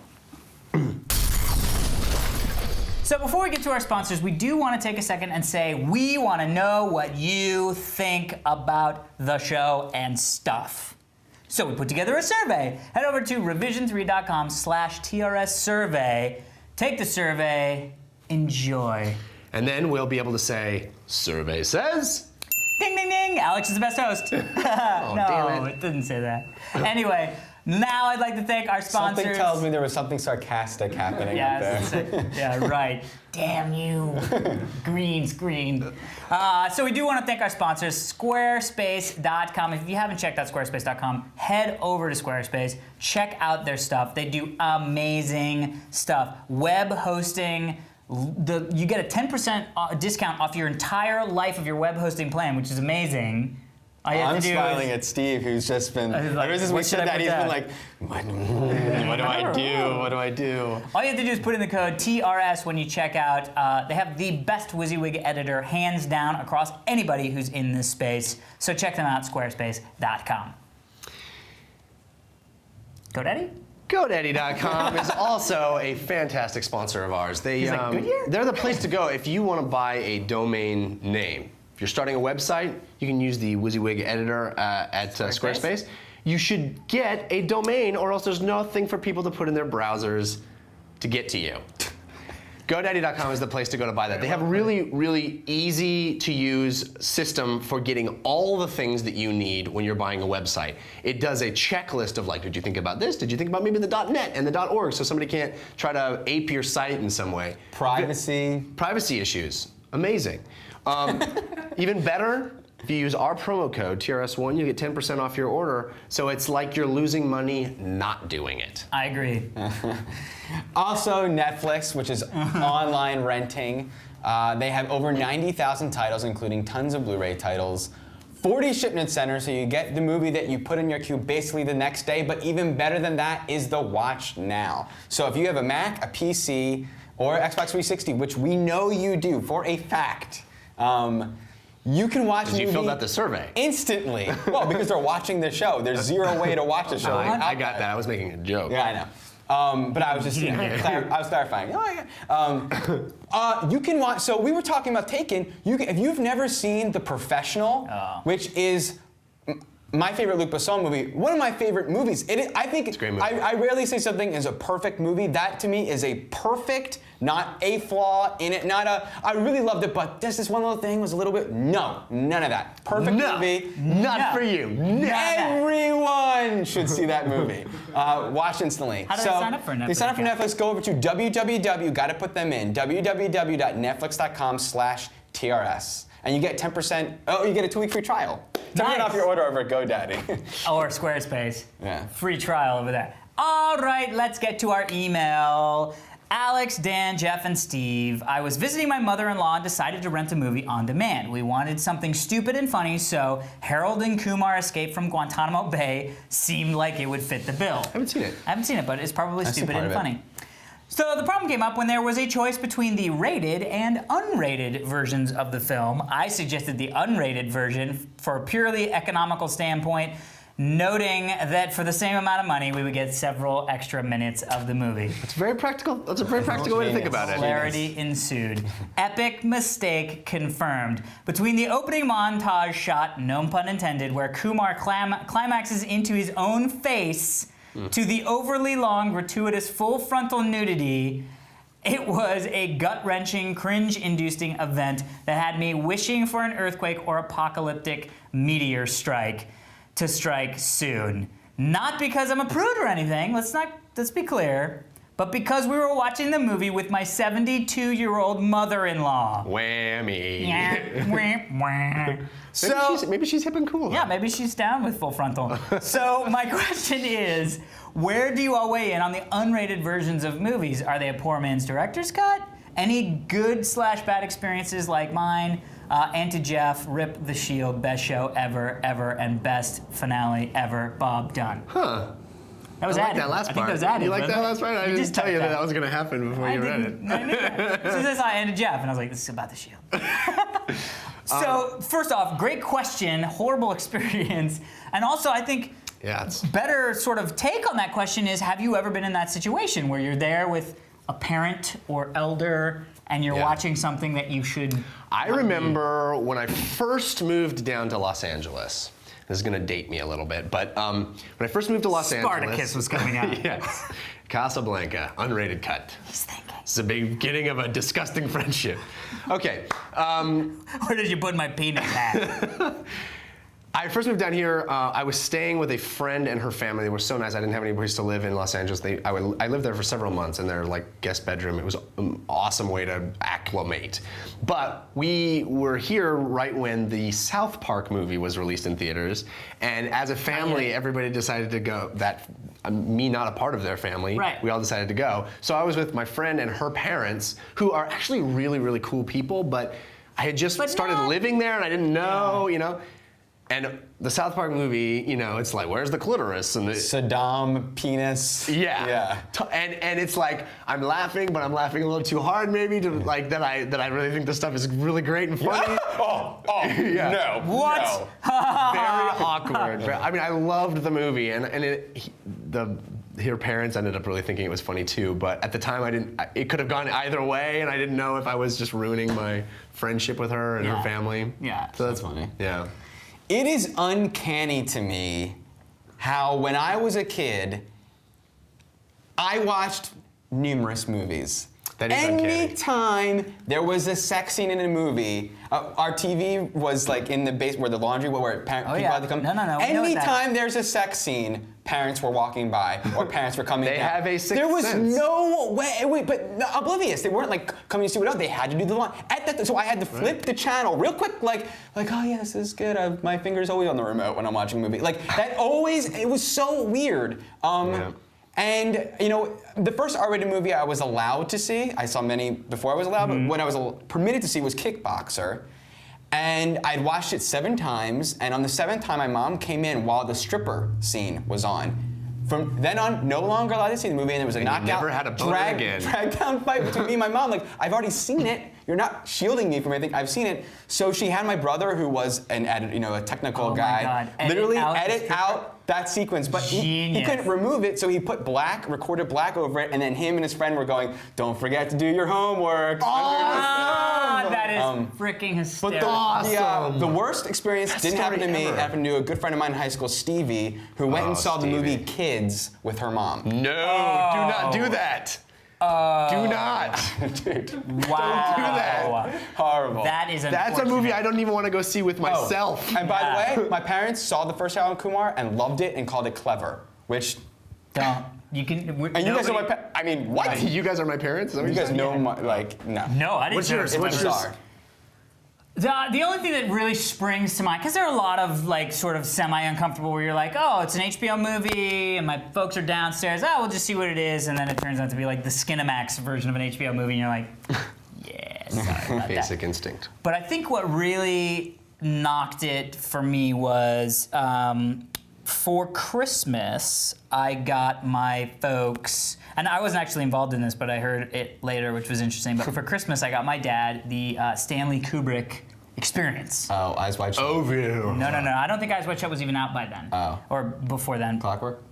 So before we get to our sponsors, we do want to take a second and say we want to know what you think about the show and stuff. So we put together a survey. Head over to revision3.com/TRS survey. Take the survey. Enjoy. And then we'll be able to say, survey says. Ding, ding, ding. Alex is the best host. Oh, no, damn it didn't say that. Anyway, now I'd like to thank our sponsors. Something tells me there was something sarcastic happening up there. Yeah, right. Damn you. Green screen. So we do want to thank our sponsors, Squarespace.com. If you haven't checked out Squarespace.com, head over to Squarespace. Check out their stuff. They do amazing stuff. Web hosting. You get a 10% discount off your entire life of your web hosting plan, which is amazing. I'm smiling at Steve, who's just been, ever since we said that, he's been like, what do I do? What do I do? All you have to do is put in the code TRS when you check out. They have the best WYSIWYG editor, hands down, across anybody who's in this space. So check them out, squarespace.com. GoDaddy? GoDaddy.com is also a fantastic sponsor of ours. They're the place to go if you want to buy a domain name. If you're starting a website, you can use the WYSIWYG editor at Squarespace. You should get a domain, or else there's nothing for people to put in their browsers to get to you. GoDaddy.com is the place to go to buy that. They have a really, really easy to use system for getting all the things that you need when you're buying a website. It does a checklist of like, did you think about this? Did you think about maybe the .net and the .org so somebody can't try to ape your site in some way? Privacy issues. Amazing. Even better, if you use our promo code, TRS1, you get 10% off your order. So it's like you're losing money not doing it. I agree. Also, Netflix, which is online renting. They have over 90,000 titles, including tons of Blu-ray titles. 40 shipment centers, so you get the movie that you put in your queue basically the next day, but even better than that is the watch now. So if you have a Mac, a PC, or Xbox 360, which we know you do for a fact, you can watch Because you filled out the survey. Instantly. Well, because they're watching the show. There's zero way to watch the show. I got that. I was making a joke. Yeah, I know. But I was just I was clarifying. You can watch. So we were talking about Taken. If you've never seen The Professional, which is my favorite Luc Besson movie, one of my favorite movies. I think it's a great movie. I rarely say something is a perfect movie. That to me is a perfect, not a flaw in it, I really loved it, but there's this one little thing was a little bit, no, none of that. Perfect movie. Not for you. Everyone should see that movie. Watch instantly. How do they sign up for Netflix? They sign up for Netflix, go over to gotta put them in, www.netflix.com/TRS. And you get 10%, you get a 2-week free trial. 10% off your order over at GoDaddy. Or Squarespace. Yeah. Free trial over there. All right, let's get to our email. Alex, Dan, Jeff, and Steve. I was visiting my mother-in-law and decided to rent a movie on demand. We wanted something stupid and funny, so Harold and Kumar Escape from Guantanamo Bay seemed like it would fit the bill. I haven't seen it. I haven't seen it, but it's probably stupid and funny. So the problem came up when there was a choice between the rated and unrated versions of the film. I suggested the unrated version for a purely economical standpoint, noting that for the same amount of money, we would get several extra minutes of the movie. It's very practical. That's a very practical way to think about it. Clarity ensued. Epic mistake confirmed. Between the opening montage shot, no pun intended, where Kumar climaxes into his own face, to the overly long, gratuitous, full frontal nudity, it was a gut-wrenching, cringe-inducing event that had me wishing for an earthquake or apocalyptic meteor strike to strike soon. Not because I'm a prude or anything, let's be clear, but because we were watching the movie with my 72-year-old mother-in-law. Whammy. So maybe she's hip and cool. Yeah, maybe she's down with full frontal. So my question is, where do you all weigh in on the unrated versions of movies? Are they a poor man's director's cut? Any good/bad experiences like mine? And to Jeff, rip the shield, best show ever, and best finale ever, Bob Dunn. Huh. That was I like added. that last part. I think that was added. You like that last part? I didn't tell you that was going to happen before you read it. I knew that. As soon as I saw and to Jeff, and I was like, this is about the shield. So first off, great question, horrible experience, and also I think better sort of take on that question is, have you ever been in that situation where you're there with a parent or elder and you're watching something that you should... I remember when I first moved down to Los Angeles. This is going to date me a little bit, but when I first moved to Los Angeles... Spartacus was coming out. Yes. Casablanca, unrated cut. He's thinking. It's the beginning of a disgusting friendship. Okay. Where did you put my peanut at? I first moved down here. I was staying with a friend and her family. They were so nice. I didn't have any place to live in Los Angeles. I lived there for several months in their guest bedroom. It was an awesome way to acclimate. But we were here right when the South Park movie was released in theaters, and as a family, everybody decided to go. Me not a part of their family. Right. We all decided to go. So I was with my friend and her parents, who are actually really, really cool people. But I had just started living there, and I didn't know, you know. And the South Park movie, you know, it's like, where's the clitoris? And Saddam penis. Yeah. And it's like, I'm laughing, but I'm laughing a little too hard, maybe, to that I really think this stuff is really great and funny. No. What? No. Very awkward. I mean, I loved the movie, and her parents ended up really thinking it was funny too. But at the time, it could have gone either way, and I didn't know if I was just ruining my friendship with her and her family. Yeah. So that's funny. Yeah. It is uncanny to me how when I was a kid, I watched numerous movies. That is uncanny. Anytime there was a sex scene in a movie, our TV was like in the basement where the laundry, where people had to come. No. Anytime there's a sex scene, parents were walking by or parents were coming They down. have a sixth There was sense. no way, oblivious. They weren't like coming to see what else. They had to do the line. So I had to flip the channel real quick, like, oh yeah, this is good. My finger's always on the remote when I'm watching a movie. Like that always, it was so weird. And, you know, the first R-rated movie I was allowed to see, I saw many before I was allowed, but when I was permitted to see was Kickboxer. And I'd watched it 7 times, and on the 7th time, my mom came in while the stripper scene was on. From then on, no longer allowed to see the movie, and there was a knockout, never had a boner again. drag down fight between me and my mom. Like, I've already seen it. You're not shielding me from anything. I've seen it. So she had my brother, who was a technical guy, God. literally edit out that sequence, but he couldn't remove it, so he put recorded black over it, and then him and his friend were going, "Don't forget to do your homework." That is freaking hysterical. Awesome. The worst experience didn't happen to me. It happened to a good friend of mine in high school, Stevie, who went and saw the movie Kids with her mom. No, do not do that. Do not. Dude. Wow. Don't do that. Horrible. That's a movie I don't even want to go see with myself. And by the way, my parents saw the first Alan Kumar and loved it and called it clever, which... Don't. You can... And you guys are my parents. I mean, what? You guys are my parents? Is that what You you're guys saying? know my, no. No, I didn't know. What's yours? Bizarre. The only thing that really springs to mind, because there are a lot of sort of semi-uncomfortable where you're like, oh, it's an HBO movie, and my folks are downstairs, we'll just see what it is, and then it turns out to be like the Skinamax version of an HBO movie, and you're like, yeah, sorry about Basic that. Instinct. But I think what really knocked it for me was, for Christmas, I got my folks, and I wasn't actually involved in this, but I heard it later, which was interesting. But for Christmas, I got my dad the Stanley Kubrick Experience. Oh, Eyes Wide Shut. No. I don't think Eyes Wide Shut was even out by then. Oh. Or before then. Clockwork?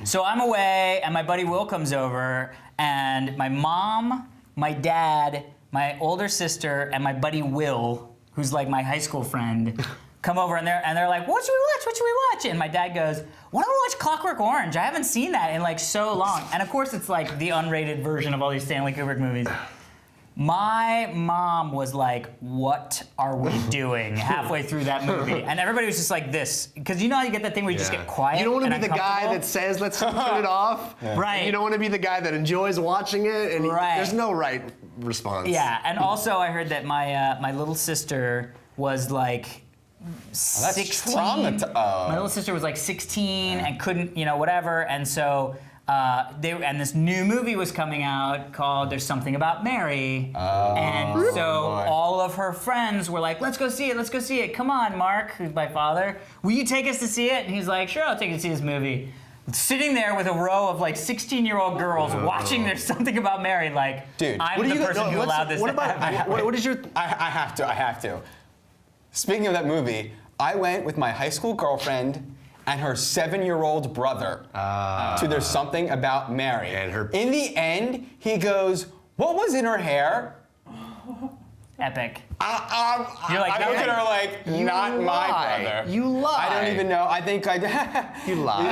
So I'm away, and my buddy Will comes over, and my mom, my dad, my older sister, and my buddy Will, who's like my high school friend, come over and they're like, what should we watch? What should we watch? And my dad goes, why don't we watch Clockwork Orange? I haven't seen that in so long. And of course it's like the unrated version of all these Stanley Kubrick movies. My mom was like, what are we doing halfway through that movie? And everybody was just like this. Because you know how you get that thing where you just get quiet. You don't want to and be the guy uncomfortable? that says, let's turn it off. Right. You don't want to be the guy that enjoys watching it, and there's no right response. Yeah, and also I heard that my little sister was like 16. My little sister was like 16 and couldn't, whatever. And so this new movie was coming out called There's Something About Mary. And so all of her friends were like, let's go see it. Come on, Mark, who's my father. Will you take us to see it? And he's like, sure, I'll take you to see this movie. sitting there with a row of like 16-year-old girls watching There's Something About Mary, like, Dude, I'm What do the you- person no, who let's- allowed this what to about- happen. what is your... I have to. Speaking of that movie, I went with my high school girlfriend and her 7-year-old brother to There's Something About Mary. And her- In the end, he goes, "What was in her hair?" Epic. You're like, I no, look at her like, not my lie. brother. You lie. I don't even know. I think I. You lie. We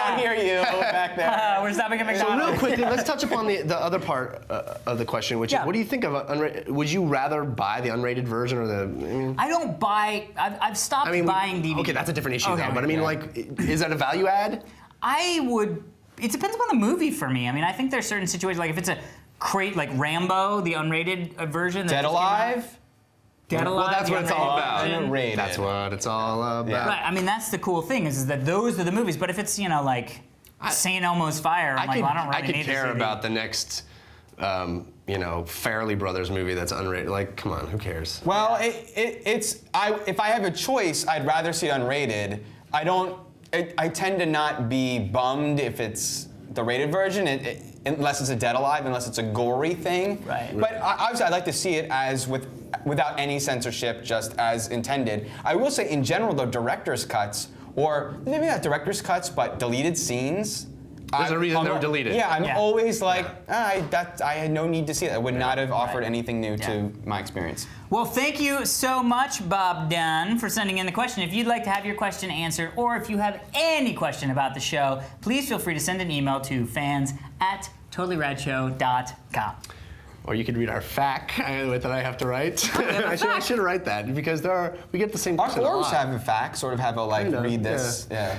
don't hear you back there. We're stopping at So McDonald's. real quickly, let's touch upon the other part of the question, which Yeah. is, what do you think of unrated? Would you rather buy the unrated version or the? I mean, I don't buy. I've stopped buying DVDs. Okay, that's a different issue Okay. though. But I mean, like, is that a value add? I would. It depends upon the movie for me. I mean, I think there's certain situations, like if it's a crate like Rambo, the unrated version. that Dead just came out. Alive. Dead Alive. Well, that's the what it's all unrated about. version. Unrated. That's what it's all about. Yeah. Right. I mean, that's the cool thing is that those are the movies. But if it's like St. Elmo's Fire, I'm like, well, I don't really I could need care this about the next, Farrelly Brothers movie that's unrated. Like, come on, who cares? Well, if I have a choice, I'd rather see unrated. I tend to not be bummed if it's the rated version, unless it's a Dead Alive, unless it's a gory thing. Right. But obviously, I'd like to see it without any censorship, just as intended. I will say, in general, the director's cuts, or maybe not director's cuts, but deleted scenes. There's a reason they were deleted. Yeah, I'm Yeah. always like, I had no need to see that. I would not have offered anything new to my experience. Well, thank you so much, Bob Dunn, for sending in the question. If you'd like to have your question answered, or if you have any question about the show, please feel free to send an email to fans@totallyradshow.com. Or you could read our FAQ that I have to write. I should write that because we get the same Our question a forums lot. have a fact, sort of have a Kind of, read this. Yeah.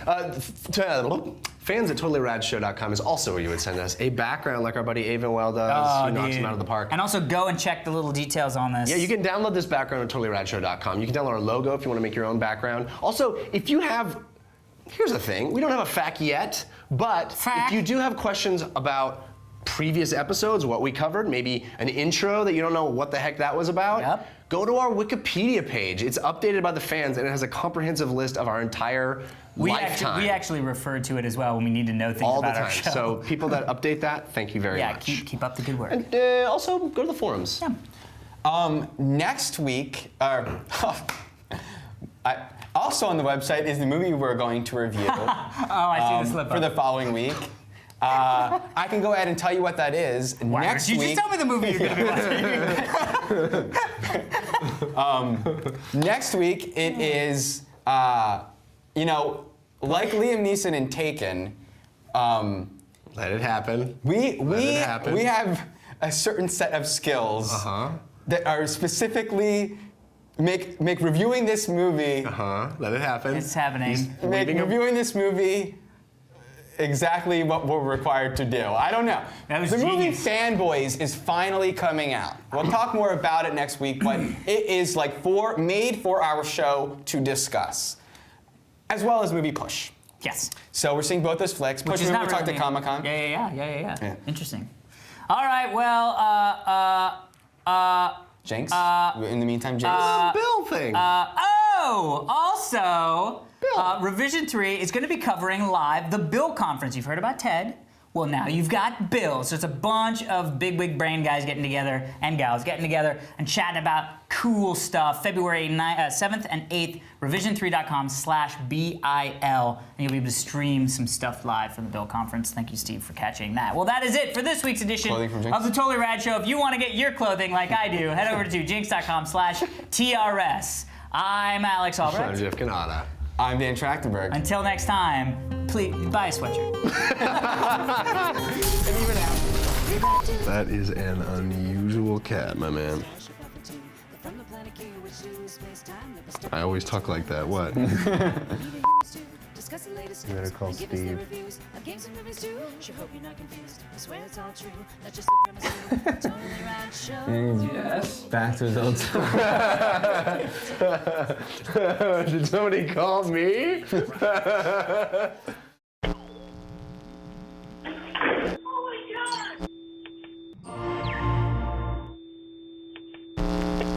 Fans at totallyradshow.com is also where you would send us a background like our buddy Avonwell does, who knocks them out of the park. And also go and check the little details on this. Yeah, you can download this background at totallyradshow.com. You can download our logo if you want to make your own background. Also, if you have, here's the thing, we don't have a FAQ yet, but if you do have questions about previous episodes, what we covered, maybe an intro that you don't know what the heck that was about, go to our Wikipedia page. It's updated by the fans, and it has a comprehensive list of our entire lifetime. We actually refer to it as well when we need to know things all the about time. our show. So people that update that, thank you very much. Yeah, keep up the good work. And also go to the forums. Yeah. Next week, also on the website is the movie we're going to review I see the slip for up. the following week. I can go ahead and tell you what that is. Why Next don't you week, just tell me the movie you're going to be watching? Next week it is, like Liam Neeson in Taken. Let it happen. We it happen. have a certain set of skills that are specifically make reviewing this movie. Let it happen. It's happening. Make reviewing this movie exactly what we're required to do. I don't know. That was the movie genius. Fanboys is finally coming out. We'll talk more about it next week, but it is like made for our show to discuss, as well as movie Push. Yes. So we're seeing both those flicks. Push Which is we not talked to really- Comic-Con. Yeah. Interesting. All right, well, Jinx. In the meantime, Jinx. Bill thing. Also, Revision 3 is going to be covering live the Bill Conference. You've heard about Ted. Well, now you've got Bill. So it's a bunch of bigwig brain guys getting together, and gals getting together and chatting about cool stuff. February 7th and 8th, revision3.com/BIL. And you'll be able to stream some stuff live from the Bill Conference. Thank you, Steve, for catching that. Well, that is it for this week's edition Clothing from Jinx. of the Totally Rad Show. If you want to get your clothing like I do, head over to jinx.com/TRS. I'm Alex I'm Albrecht. Jeff Canada. I'm Dan Trachtenberg. Until next time, please buy a sweatshirt. That is an unusual cat, my man. I always talk like that. What? You better call Steve. Yes. Back to adults. Did somebody call me?